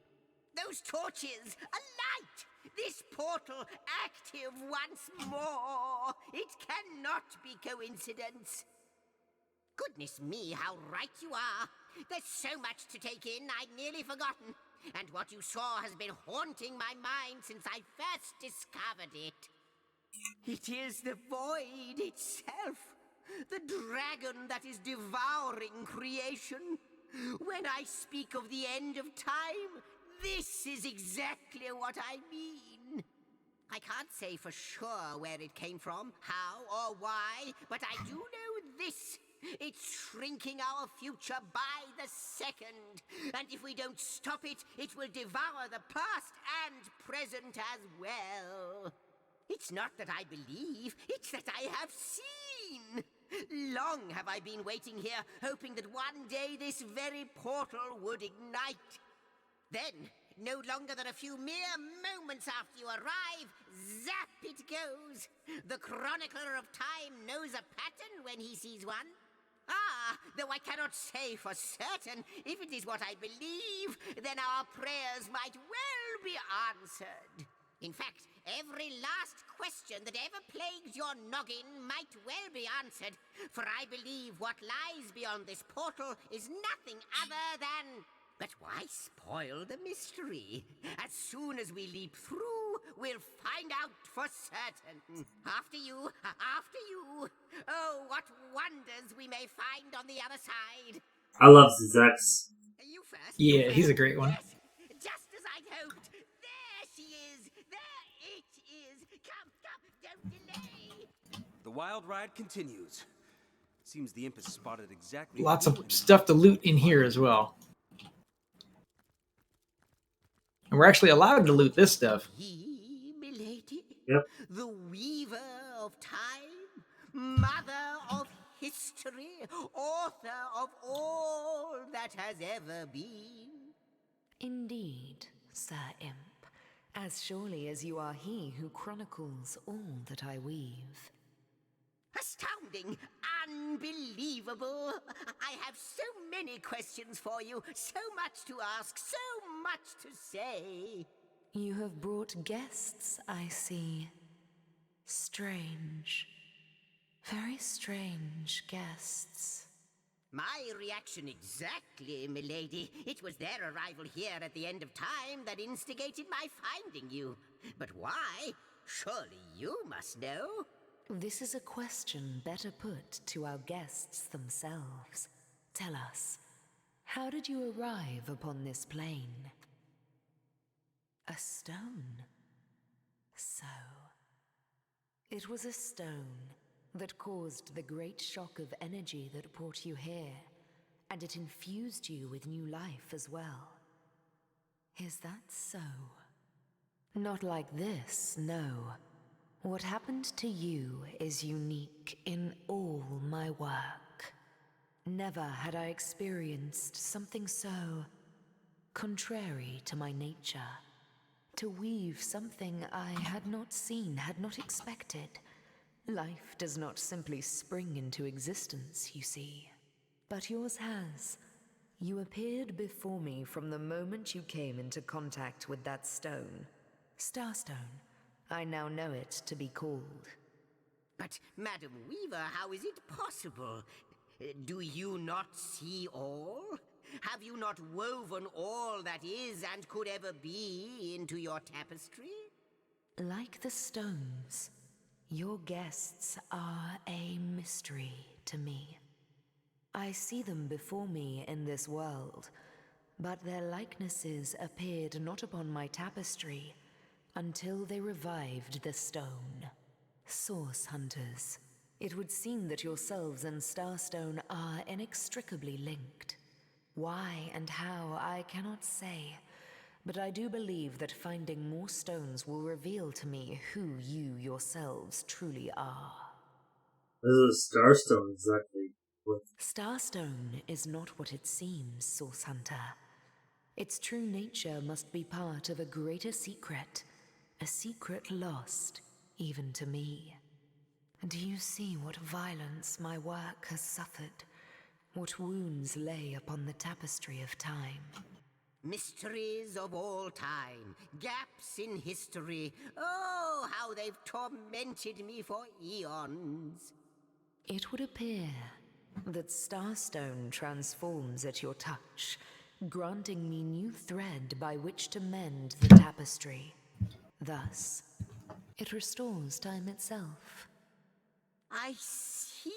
Those torches, a light! This portal active once more! It cannot be coincidence. Goodness me, how right you are. There's so much to take in, I'd nearly forgotten. And what you saw has been haunting my mind since I first discovered it. It is the void itself. The dragon that is devouring creation. When I speak of the end of time, this is exactly what I mean. I can't say for sure where it came from, how or why, but I do know this. It's shrinking our future by the second. And if we don't stop it, it will devour the past and present as well. It's not that I believe, it's that I have seen. Long have I been waiting here, hoping that one day this very portal would ignite. Then, no longer than a few mere moments after you arrive, zap it goes. The chronicler of time knows a pattern when he sees one. Ah, though I cannot say for certain, if it is what I believe, then our prayers might well be answered. In fact, every last question that ever plagued your noggin might well be answered, for I believe what lies beyond this portal is nothing other than... But why spoil the mystery? As soon as we leap through, we'll find out for certain. After you, after you. Oh, what wonders we may find on the other side.
I love Zizek's.
You first.
Yeah, he's a great one.
Yes, just as I'd hoped. There she is. There it is. Come, don't delay.
The wild ride continues. Seems the imp has spotted exactly...
Lots of stuff to loot in here as well. And we're actually allowed to loot this stuff.
He, milady?
Yep.
The weaver of time, mother of history, author of all that has ever been.
Indeed, Sir Imp, as surely as you are he who chronicles all that I weave.
Astounding! Unbelievable! I have so many questions for you, so much to ask, so much to say.
You have brought guests, I see. Strange. Very strange guests.
My reaction exactly, milady. It was their arrival here at the end of time that instigated my finding you. But why? Surely you must know.
This is a question better put to our guests themselves. Tell us, how did you arrive upon this plane? A stone. So, it was a stone that caused the great shock of energy that brought you here, and it infused you with new life as well. Is that so? Not like this, no. What happened to you is unique in all my work. Never had I experienced something so contrary to my nature. To weave something I had not seen, had not expected. Life does not simply spring into existence, you see. But yours has. You appeared before me from the moment you came into contact with that stone. Starstone. I now know it to be called.
But, Madam Weaver, how is it possible? Do you not see all? Have you not woven all that is and could ever be into your tapestry?
Like the stones, your guests are a mystery to me. I see them before me in this world, but their likenesses appeared not upon my tapestry until they revived the stone. Source hunters, it would seem that yourselves and Starstone are inextricably linked. Why and how, I cannot say, but I do believe that finding more stones will reveal to me who you yourselves truly are.
This is Starstone, exactly. What?
Starstone is not what it seems, Source Hunter. Its true nature must be part of a greater secret, a secret lost even to me. Do you see what violence my work has suffered? What wounds lay upon the tapestry of time?
Mysteries of all time, gaps in history. Oh, how they've tormented me for eons.
It would appear that Starstone transforms at your touch, granting me new thread by which to mend the tapestry. Thus, it restores time itself.
I see.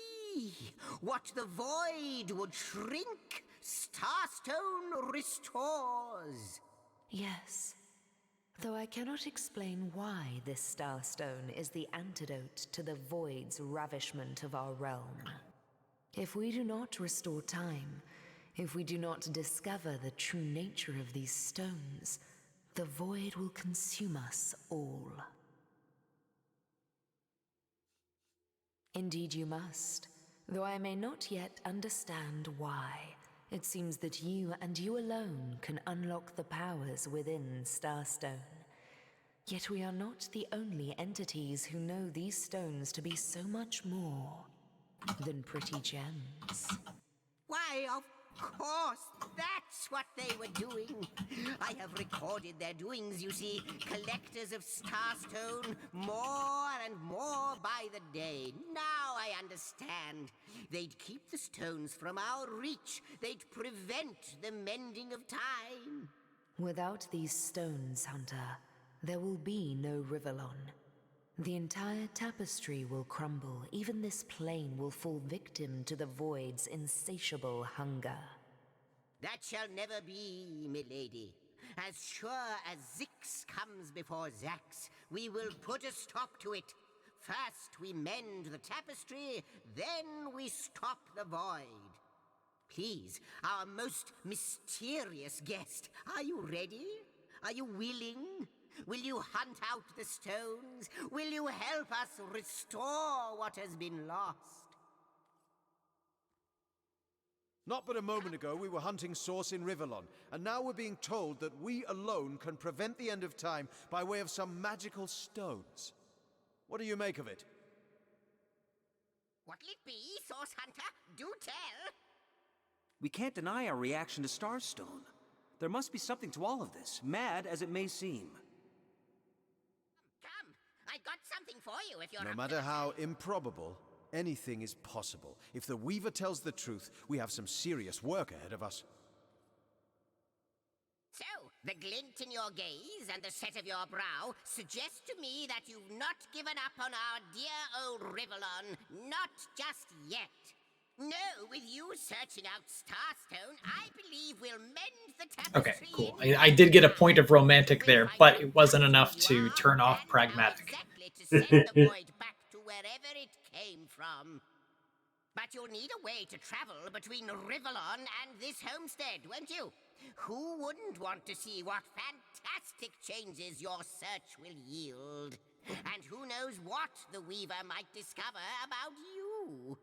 What the void would shrink, Starstone restores.
Yes, though I cannot explain why this Starstone is the antidote to the void's ravishment of our realm. If we do not restore time, if we do not discover the true nature of these stones, the void will consume us all. Indeed you must, though I may not yet understand why. It seems that you and you alone can unlock the powers within Starstone. Yet we are not the only entities who know these stones to be so much more than pretty gems.
Why, of course, that's what they were doing. I have recorded their doings, you see. Collectors of Starstone, more and more by the day. Now I understand. They'd keep the stones from our reach. They'd prevent the mending of time.
Without these stones, Hunter, there will be no Rivellon. The entire tapestry will crumble. Even this plane will fall victim to the void's insatiable hunger.
That shall never be, milady. As sure as Zix comes before Zax, we will put a stop to it. First we mend the tapestry, then we stop the void. Please, our most mysterious guest, are you ready? Are you willing? Will you hunt out the stones? Will you help us restore what has been lost?
Not but a moment ago we were hunting Source in Rivellon, and now we're being told that we alone can prevent the end of time by way of some magical stones. What do you make of it?
What'll it be, Source Hunter? Do tell!
We can't deny our reaction to Starstone. There must be something to all of this, mad as it may seem.
Come, I got something for you if you're
No
up
matter
to the
how
challenge.
improbable, anything is possible. If the Weaver tells the truth, we have some serious work ahead of us.
So, the glint in your gaze and the set of your brow suggest to me that you've not given up on our dear old Rivellon. Not just yet. No, with you searching out Starstone, I believe we'll mend the tapestry.
Okay, cool. I did get a point of romantic there, but it wasn't enough to turn off pragmatic.
Exactly to send the void back to wherever it came from. But you'll need a way to travel between Rivellon and this homestead, won't you? Who wouldn't want to see what fantastic changes your search will yield? And who knows what the Weaver might discover about you?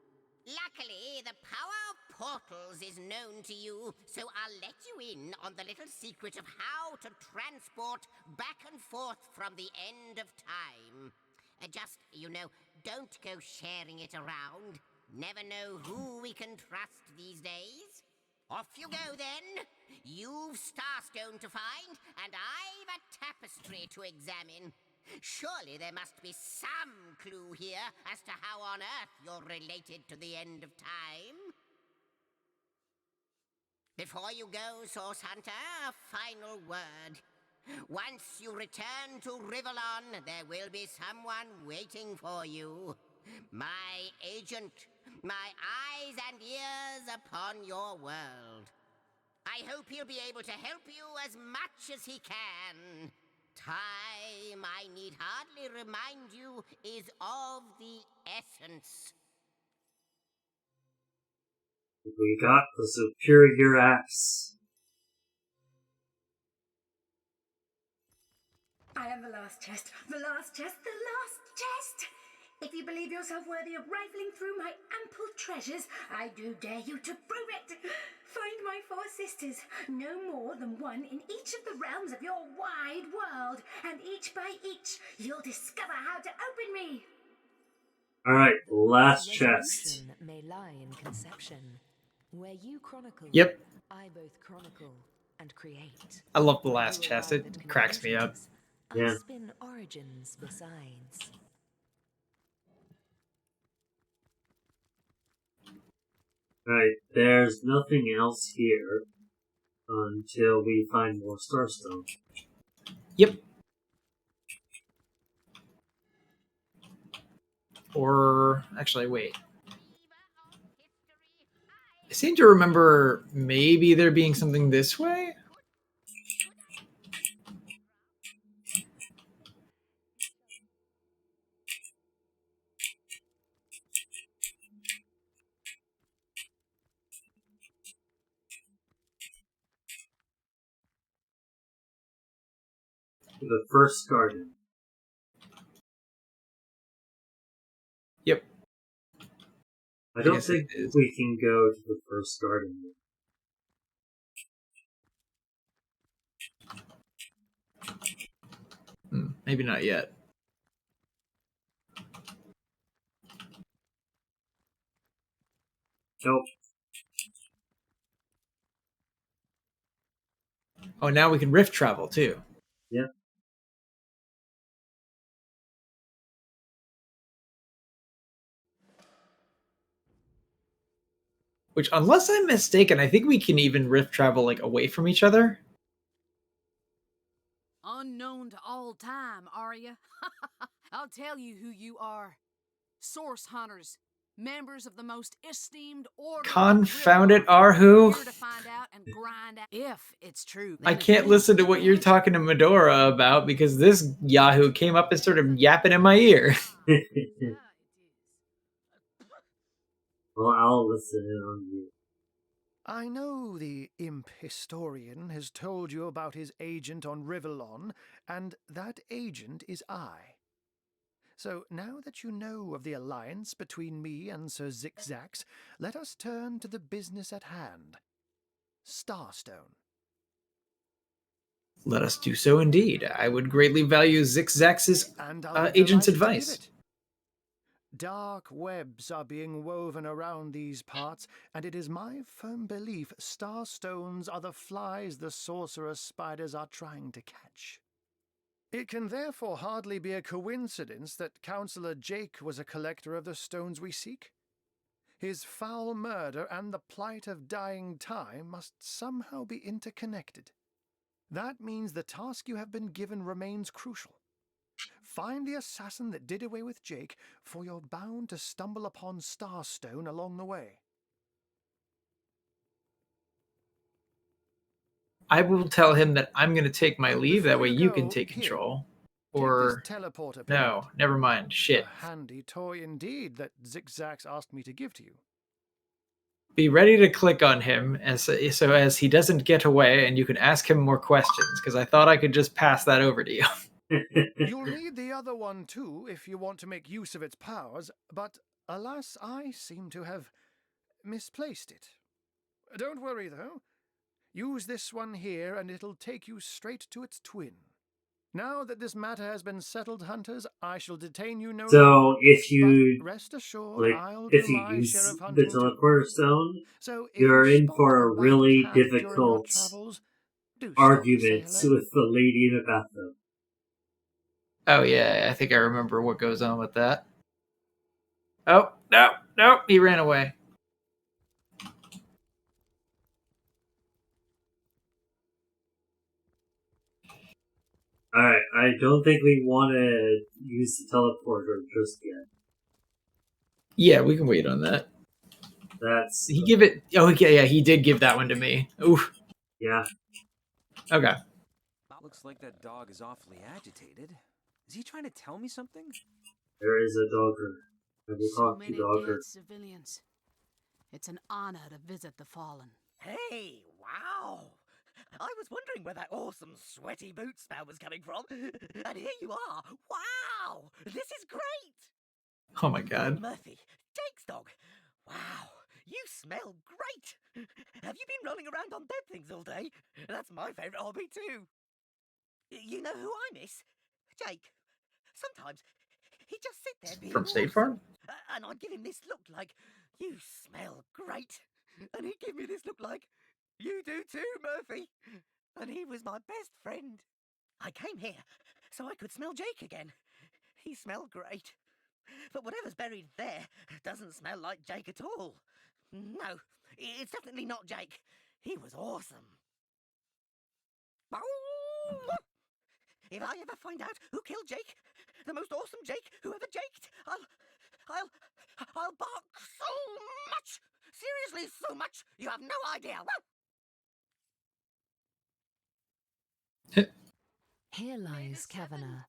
Luckily, the power of portals is known to you, so I'll let you in on the little secret of how to transport back and forth from the end of time. Just, don't go sharing it around. Never know who we can trust these days. Off you go, then. You've Starstone to find, and I've a tapestry to examine. Surely there must be some clue here as to how on earth you're related to the end of time. Before you go, Source Hunter, a final word. Once you return to Rivellon, there will be someone waiting for you. My agent, my eyes and ears upon your world. I hope he'll be able to help you as much as he can. Time, I need hardly remind you, is of the essence.
We got the superior axe.
I am the last chest, the last chest, the last chest! If you believe yourself worthy of rifling through my ample treasures, I do dare you to prove it! Find my 4 sisters, no more than one in each of the realms of your wide world, and each by each, you'll discover how to open me.
Alright, last chest.
Resolution may lie in conception, where you chronicle.
Yep.
I both chronicle and create.
I love the
Where
last
you
chest.
arrive
It
at
cracks me up.
conclusions,
Yeah.
I spin origins besides.
Alright, there's nothing else here until we find more Starstone.
Yep. Or actually, wait. I seem to remember maybe there being something this way.
The first garden.
Yep.
I don't
guess
think
it is.
we can go to the first garden yet.
Maybe not yet.
Nope.
Oh, now we can rift travel too.
Yeah.
Which, unless I'm mistaken, I think we can even rift travel like away from each other.
Unknown to all time, are you? I'll tell you who you are. Source hunters, members of the most esteemed order.
Confound it, Arhu.
Here to find out and grind out if it's true.
I can't listen to what you're talking to Medora about because this Yahoo came up and started yapping in my ear.
Well, I'll listen in on you.
I know the imp historian has told you about his agent on Rivellon, and that agent is I. So now that you know of the alliance between me and Sir Zixzax, let us turn to the business at hand. Starstone.
Let us do so indeed. I would greatly value Zixzax's
And I'll be
agent's
delighted to give
advice.
it. Dark webs are being woven around these parts, and it is my firm belief starstones are the flies the sorcerer spiders are trying to catch. It can therefore hardly be a coincidence that Councillor Jake was a collector of the stones we seek. His foul murder and the plight of dying time must somehow be interconnected. That means the task you have been given remains crucial. Find the assassin that did away with Jake, for you're bound to stumble upon Starstone along the way.
I will tell him that I'm going to take my leave. That
Before
way
you
you
go,
can take
here,
control.
Take
Or
this teleporter
no,
pad.
never mind. Shit.
A handy toy indeed that Zixzax asked me to give to you.
Be ready to click on him so as he doesn't get away and you can ask him more questions, because I thought I could just pass that over to you.
You'll need the other one too if you want to make use of its powers, but alas, I seem to have misplaced it. Don't worry though. Use this one here and it'll take you straight to its twin. Now that this matter has been settled, hunters, I shall detain you no
So
longer.
if you
But rest assured,
like,
I'll
if
do
you
my
use
share of
the
hunting too.
teleporter stone,
So if
you're
you
in
spot
for a
a
really
white cat during your
difficult
travels, do stop to say
arguments
hello.
with the lady in the bathtub.
Oh yeah, I think I remember what goes on with that. Oh, no, he ran away.
Alright, I don't think we want to use the teleporter just yet.
Yeah, we can wait on that.
That's...
He give it... Oh, okay, yeah, he did give that one to me. Oof.
Yeah.
Okay.
Looks like that dog is awfully agitated. Is he trying to tell me something?
There is a dogger. I will
So
talk to
many
dogger.
dead civilians. It's an honor to visit the fallen.
Hey, wow! I was wondering where that awesome sweaty boot smell was coming from. And here you are. Wow! This is great!
Oh my god.
Murphy, Jake's dog. Wow, You smell great! Have you been rolling around on dead things all day? That's my favourite hobby too. You know who I miss? Jake. Sometimes he'd just sit there being
From State Farm?
and I'd give him this look like, you smell great. And he'd give me this look like, you do too, Murphy. And he was my best friend. I came here so I could smell Jake again. He smelled great. But whatever's buried there doesn't smell like Jake at all. No, it's definitely not Jake. He was awesome. If I ever find out who killed Jake, the most awesome Jake who ever jaked, I'll bark so much. Seriously, so much. You have no idea.
Here lies Kavanagh.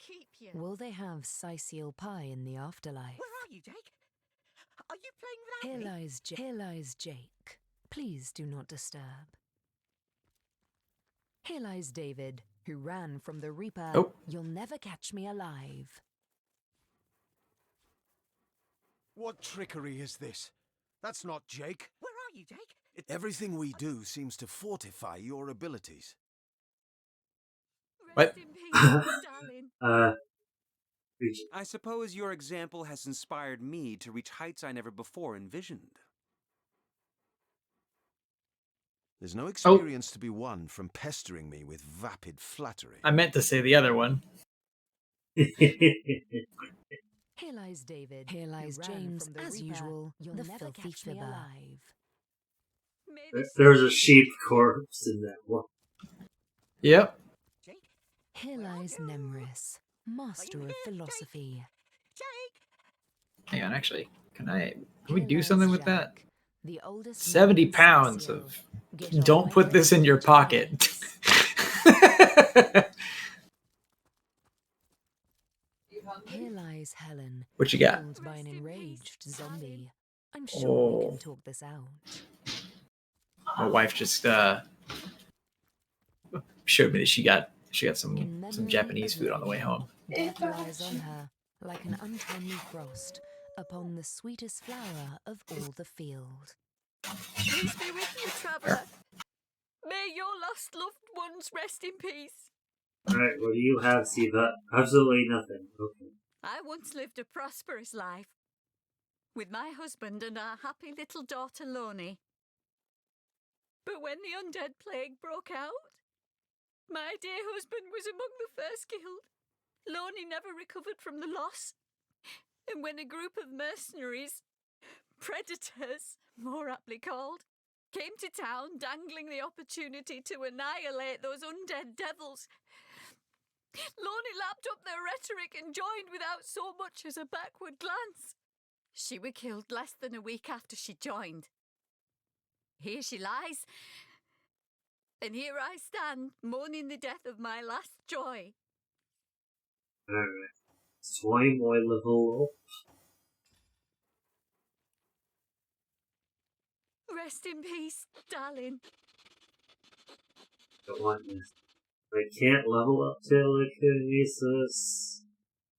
Will they have Sicil pie in the afterlife?
Where are you, Jake? Are you playing without me?
Here lies Jake. Please do not disturb. Here lies David, who ran from the Reaper.
Oh.
You'll never catch me alive.
What trickery is this? That's not Jake.
Where are you, Jake?
Everything we do seems to fortify your abilities.
What?
I suppose your example has inspired me to reach heights I never before envisioned.
There's no experience to be won from pestering me with vapid flattery.
I meant to say the other one.
Here lies David. Here lies James, as usual. You'll the never filthy catch me alive.
There's a sheep corpse in that one.
Yep.
Here lies Nemris, master of philosophy.
Hang on, actually, can we do something with that?
The oldest
70 pounds of. Don't put this in your pocket.
Here lies Helen.
What you got?
Killed by an enraged zombie. I'm sure we can talk this out.
My wife just showed me that she got some Japanese food on the way home.
Death lies on her like an untimely frost upon the sweetest flower of all the field.
Peace be with you, traveller. May your lost loved ones rest in peace.
Alright, what do you have, Siva? Absolutely nothing. Okay.
I once lived a prosperous life with my husband and our happy little daughter Loni. But when the undead plague broke out, my dear husband was among the first killed. Loni never recovered from the loss. And when a group of mercenaries, predators, more aptly called, came to town dangling the opportunity to annihilate those undead devils, Loni lapped up their rhetoric and joined without so much as a backward glance. She were killed less than a week after she joined. Here she lies, and here I stand, mourning the death of my last joy.
Alright. Swine boy level up.
Rest in peace, darling.
Don't want this. I can't level up telekinesis.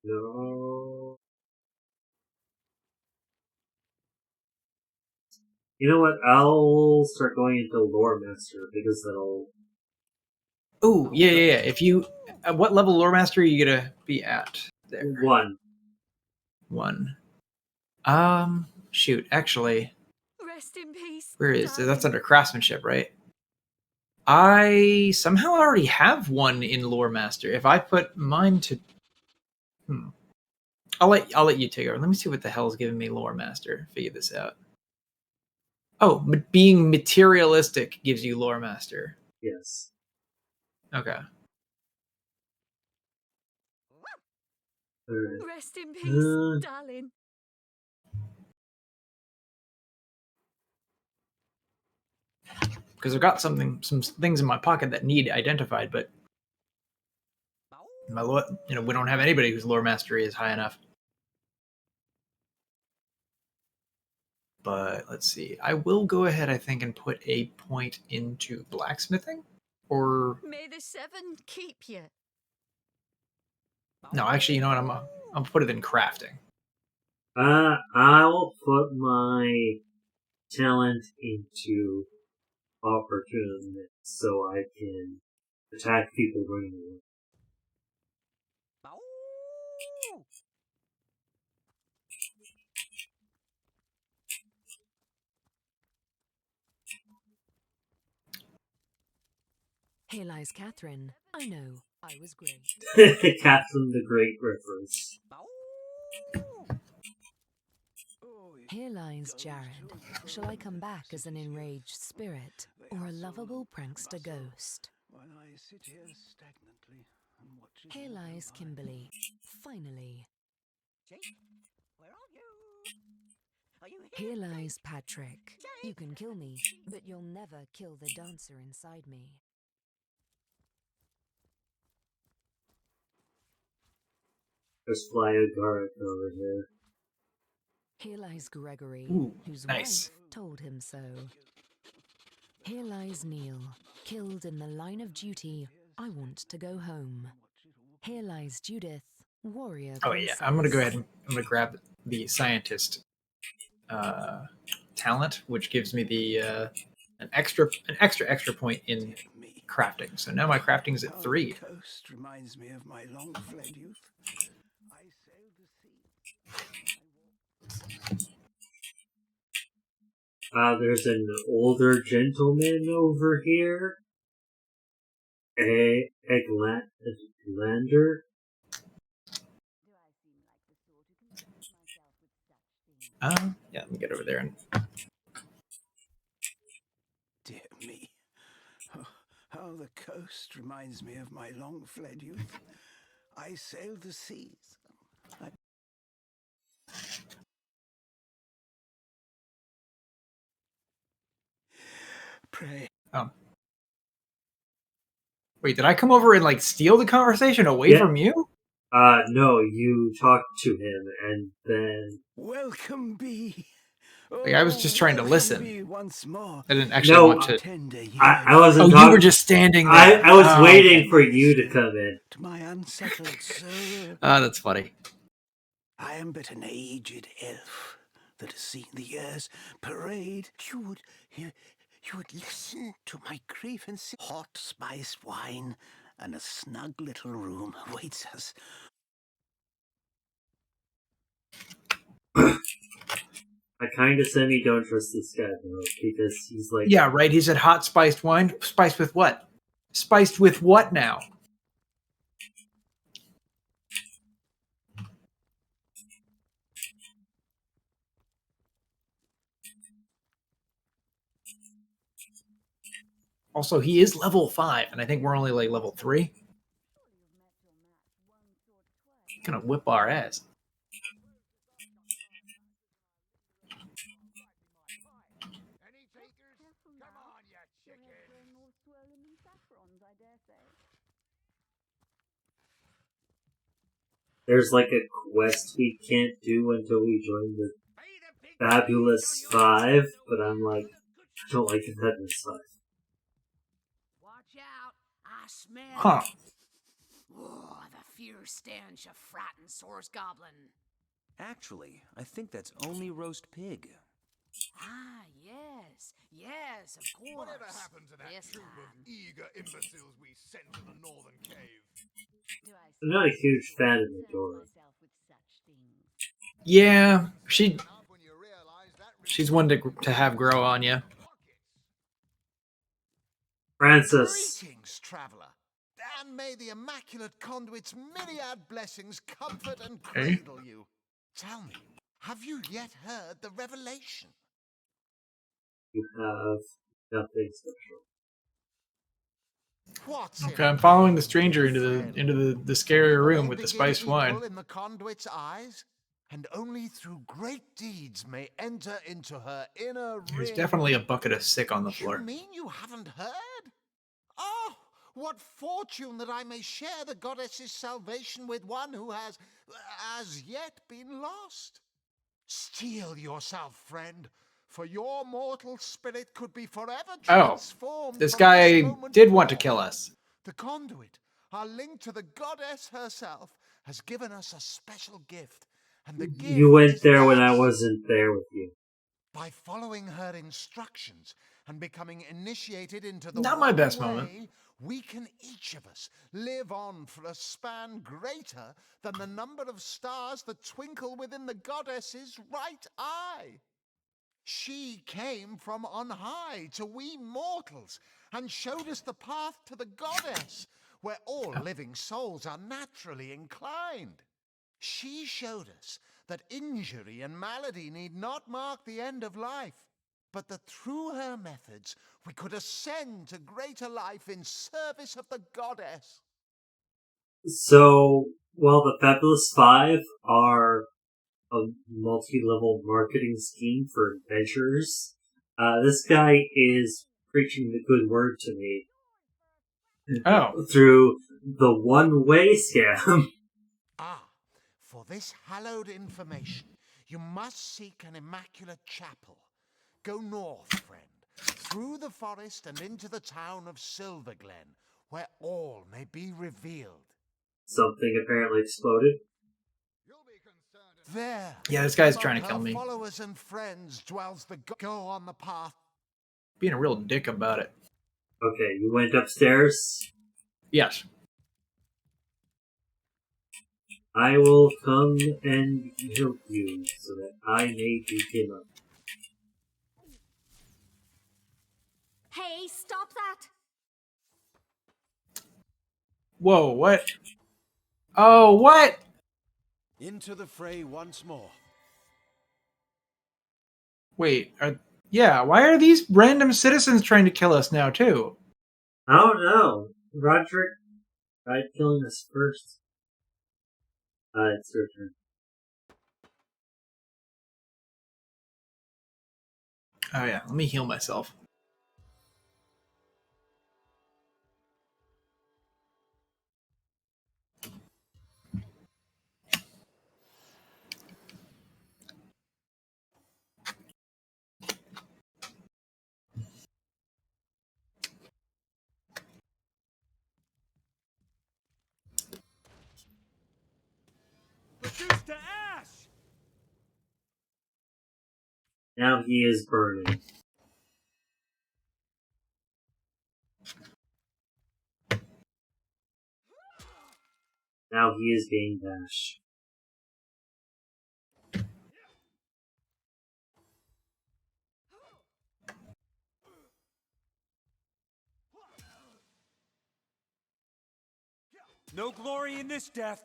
No. You know what? I'll start going into Lore Master because that'll.
Oh, yeah. If you, at what level Lore Master are you gonna be at? There.
1.
Shoot, actually.
Rest in peace.
Where is it? That's under craftsmanship, right? I somehow already have one in Lore Master. If I put mine to, I'll let you take over. Let me see what the hell is giving me Lore Master. Figure this out. Oh, being materialistic gives you Lore Master.
Yes.
Okay.
Rest in peace, darling.
Because I've got some things in my pocket that need identified, but we don't have anybody whose lore mastery is high enough. But let's see. I will go ahead, I think, and put a point into blacksmithing, or
May the seven keep you.
no. Actually, you know what? I'm put it in crafting.
I'll put my talent into opportunity so I can attack people running away.
Here lies Catherine. I know, I was great.
Catherine the Great reference.
Here lies Jared. Shall I come back as an enraged spirit or a lovable prankster ghost? Here lies Kimberly. Finally.
Jake, where are you? Are you
Here lies Patrick. You can kill me, but you'll never kill the dancer inside me.
There's Flya Garrick over here.
Here lies Gregory,
Ooh,
whose
nice.
wife told him so. Here lies Neil, killed in the line of duty. I want to go home. Here lies Judith, warrior
Oh
princess.
yeah, I'm gonna go ahead and I'm gonna grab the scientist talent, which gives me the an extra point in crafting. So now my crafting is at 3.
The coast reminds me of my long fled youth. I sailed the sea.
There's an older gentleman over here. Eglander.
Yeah, let me get over there and.
Dear me. Oh, how the coast reminds me of my long fled youth. I sailed the seas. Pray.
Wait, did I come over and like steal the conversation away from you?
No, you talked to him and then.
Welcome be.
Like, I was just trying to listen.
Once more.
I didn't actually want to.
I wasn't.
Oh, you were just standing there.
I was waiting for you to come in.
To my unsettled soul.
That's funny.
I am but an aged elf that has seen the years parade. You would listen to my grievances. Hot spiced wine and a snug little room awaits us.
I kind of don't trust this guy though, because he's like.
Yeah, right. He said hot spiced wine. Spiced with what? Spiced with what now? Also, he is level 5, and I think we're only like level 3. He's gonna whip our ass.
There's like a quest we can't do until we join the Fabulous 5, but I'm like, I don't like the Fabulous 5.
Watch out, I smell.
Huh.
Oh, the fierce stench of frightened source goblin.
Actually, I think that's only roast pig.
Ah, yes, of course.
Whatever happened to that
This
troop
time.
of eager imbeciles we sent to the northern cave?
I'm not a huge fan of Midora.
Yeah, she's one to have grow on you.
Francis.
Greetings, traveller. And may the Immaculate Conduit's myriad blessings comfort and cradle you. Tell me, have you yet heard the revelation?
You have nothing special.
What's
Okay, I'm following the stranger into the scary room with the spiced wine.
In the Conduit's eyes, and only through great deeds may enter into her inner
There's
ring.
definitely a bucket of sick on the floor.
You mean you haven't heard? Oh, what fortune that I may share the goddess's salvation with one who has, as yet, been lost. Steel yourself, friend, for your mortal spirit could be forever transformed.
This
from
guy
moment
did want to
forth.
kill us.
The conduit, our link to the goddess herself, has given us a special gift. And the gift
You went
is
there when I
ours.
wasn't there with you.
By following her instructions and becoming initiated into the
Not my
one
best
way,
moment.
we can each of us live on for a span greater than the number of stars that twinkle within the goddess's right eye. She came from on high to we mortals and showed us the path to the goddess, where all living souls are naturally inclined. She showed us that injury and malady need not mark the end of life, but that through her methods we could ascend to greater life in service of the goddess.
So, while the Fabulous Five are a multi-level marketing scheme for adventurers, this guy is preaching the good word to me.
Oh.
Through the one-way scam.
For this hallowed information, you must seek an immaculate chapel. Go north, friend, through the forest and into the town of Silverglen, where all may be revealed.
Something apparently exploded.
There,
Yeah, this guy's
among
trying to
her
kill me.
followers and friends dwells the go on the path.
Being a real dick about it.
Okay, you went upstairs?
Yes.
I will come and help you so that I may beat him up.
Hey, stop that!
Whoa, what? Oh, what?
Into the fray once more.
Wait, why are these random citizens trying to kill us now, too?
I don't know. Roderick tried killing us first. It's your turn.
Oh yeah, let me heal myself.
Reduced to ash!
Now he is burning. Now he is being bashed.
No glory in this death.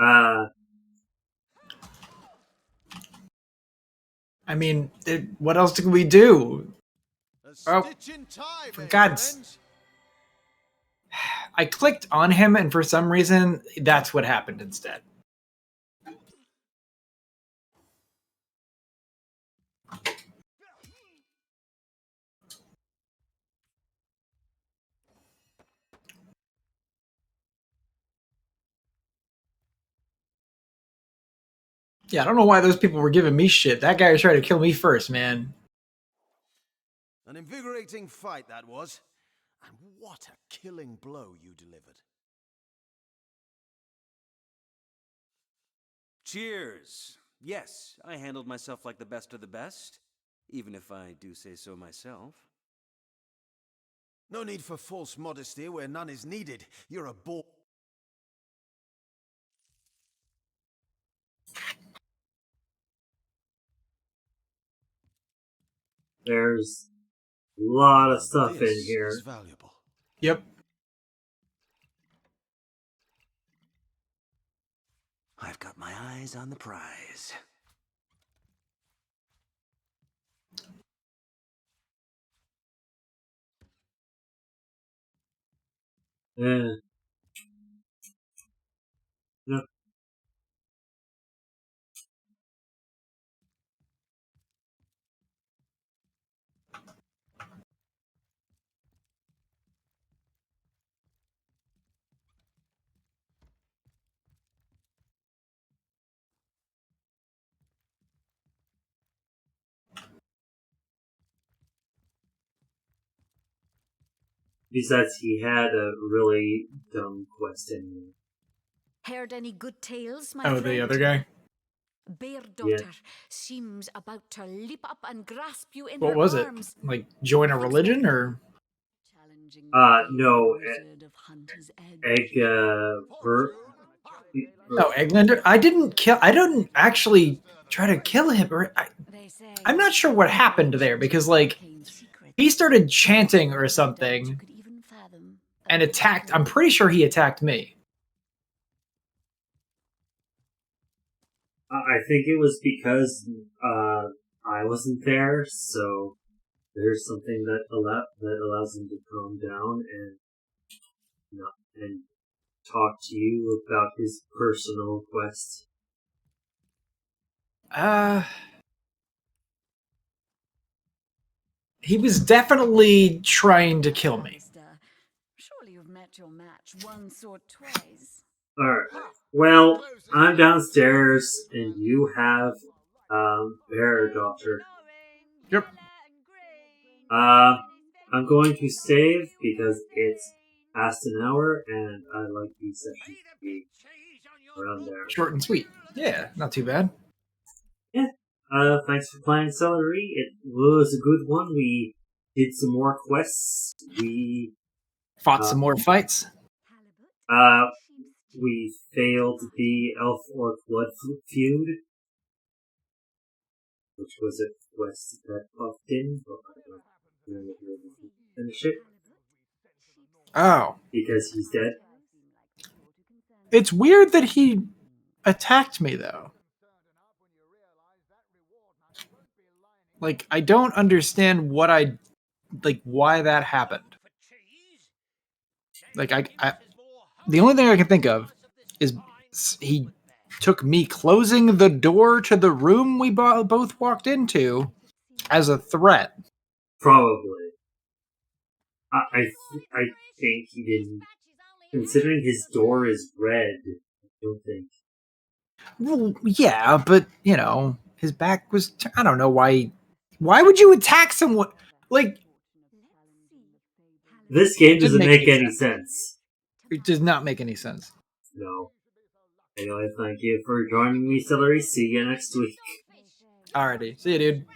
I mean, what else can we do? Oh, for God's... I clicked on him, and for some reason, that's what happened instead. Yeah, I don't know why those people were giving me shit. That guy was trying to kill me first, man.
An invigorating fight that was. And what a killing blow you delivered.
Cheers. Yes, I handled myself like the best of the best, even if I do say so myself.
No need for false modesty where none is needed. You're a bore.
There's a lot of stuff
This
in here.
is valuable.
Yep.
I've got my eyes on the prize.
Yeah. Yep. Besides, he had a really dumb quest anyway.
Heard any good tales, my
Oh,
friend?
the other guy?
Bear Daughter seems about to leap up and grasp you in
What
her
was it?
arms.
Like, join a religion, or?
No.
No, Eglander. I didn't actually try to kill him. Or I'm not sure what happened there, because, like, he started chanting or something and attacked. I'm pretty sure he attacked me.
I think it was because I wasn't there, so there's something that allows him to calm down and talk to you about his personal quest.
He was definitely trying to kill me.
Surely you've met your match once or twice.
Alright. Well, I'm downstairs and you have Bear Daughter.
Yep.
I'm going to save because it's past an hour and I like these sessions to be around there.
Short and sweet. Yeah, not too bad.
Yeah. Thanks for playing Celery. It was a good one. We did some more quests. We
fought some more fights.
We failed the Elf-Orc blood feud, which was a quest that popped in, but I don't really finish it.
Oh.
Because he's dead.
It's weird that he attacked me, though. Like, I don't understand why that happened. Like, the only thing I can think of is he took me closing the door to the room we both walked into as a threat.
Probably. I think he didn't. Considering his door is red, I don't think.
Well, yeah, but, you know, his back was... I don't know why... Why would you attack someone? Like...
This game doesn't make any sense.
It does not make any sense.
No. Anyway, thank you for joining me, Celery. See you next week.
Alrighty. See you, dude.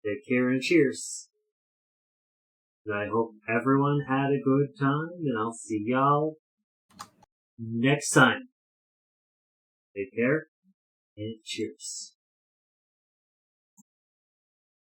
Take care and cheers. And I hope everyone had a good time, and I'll see y'all next time. Take care and cheers.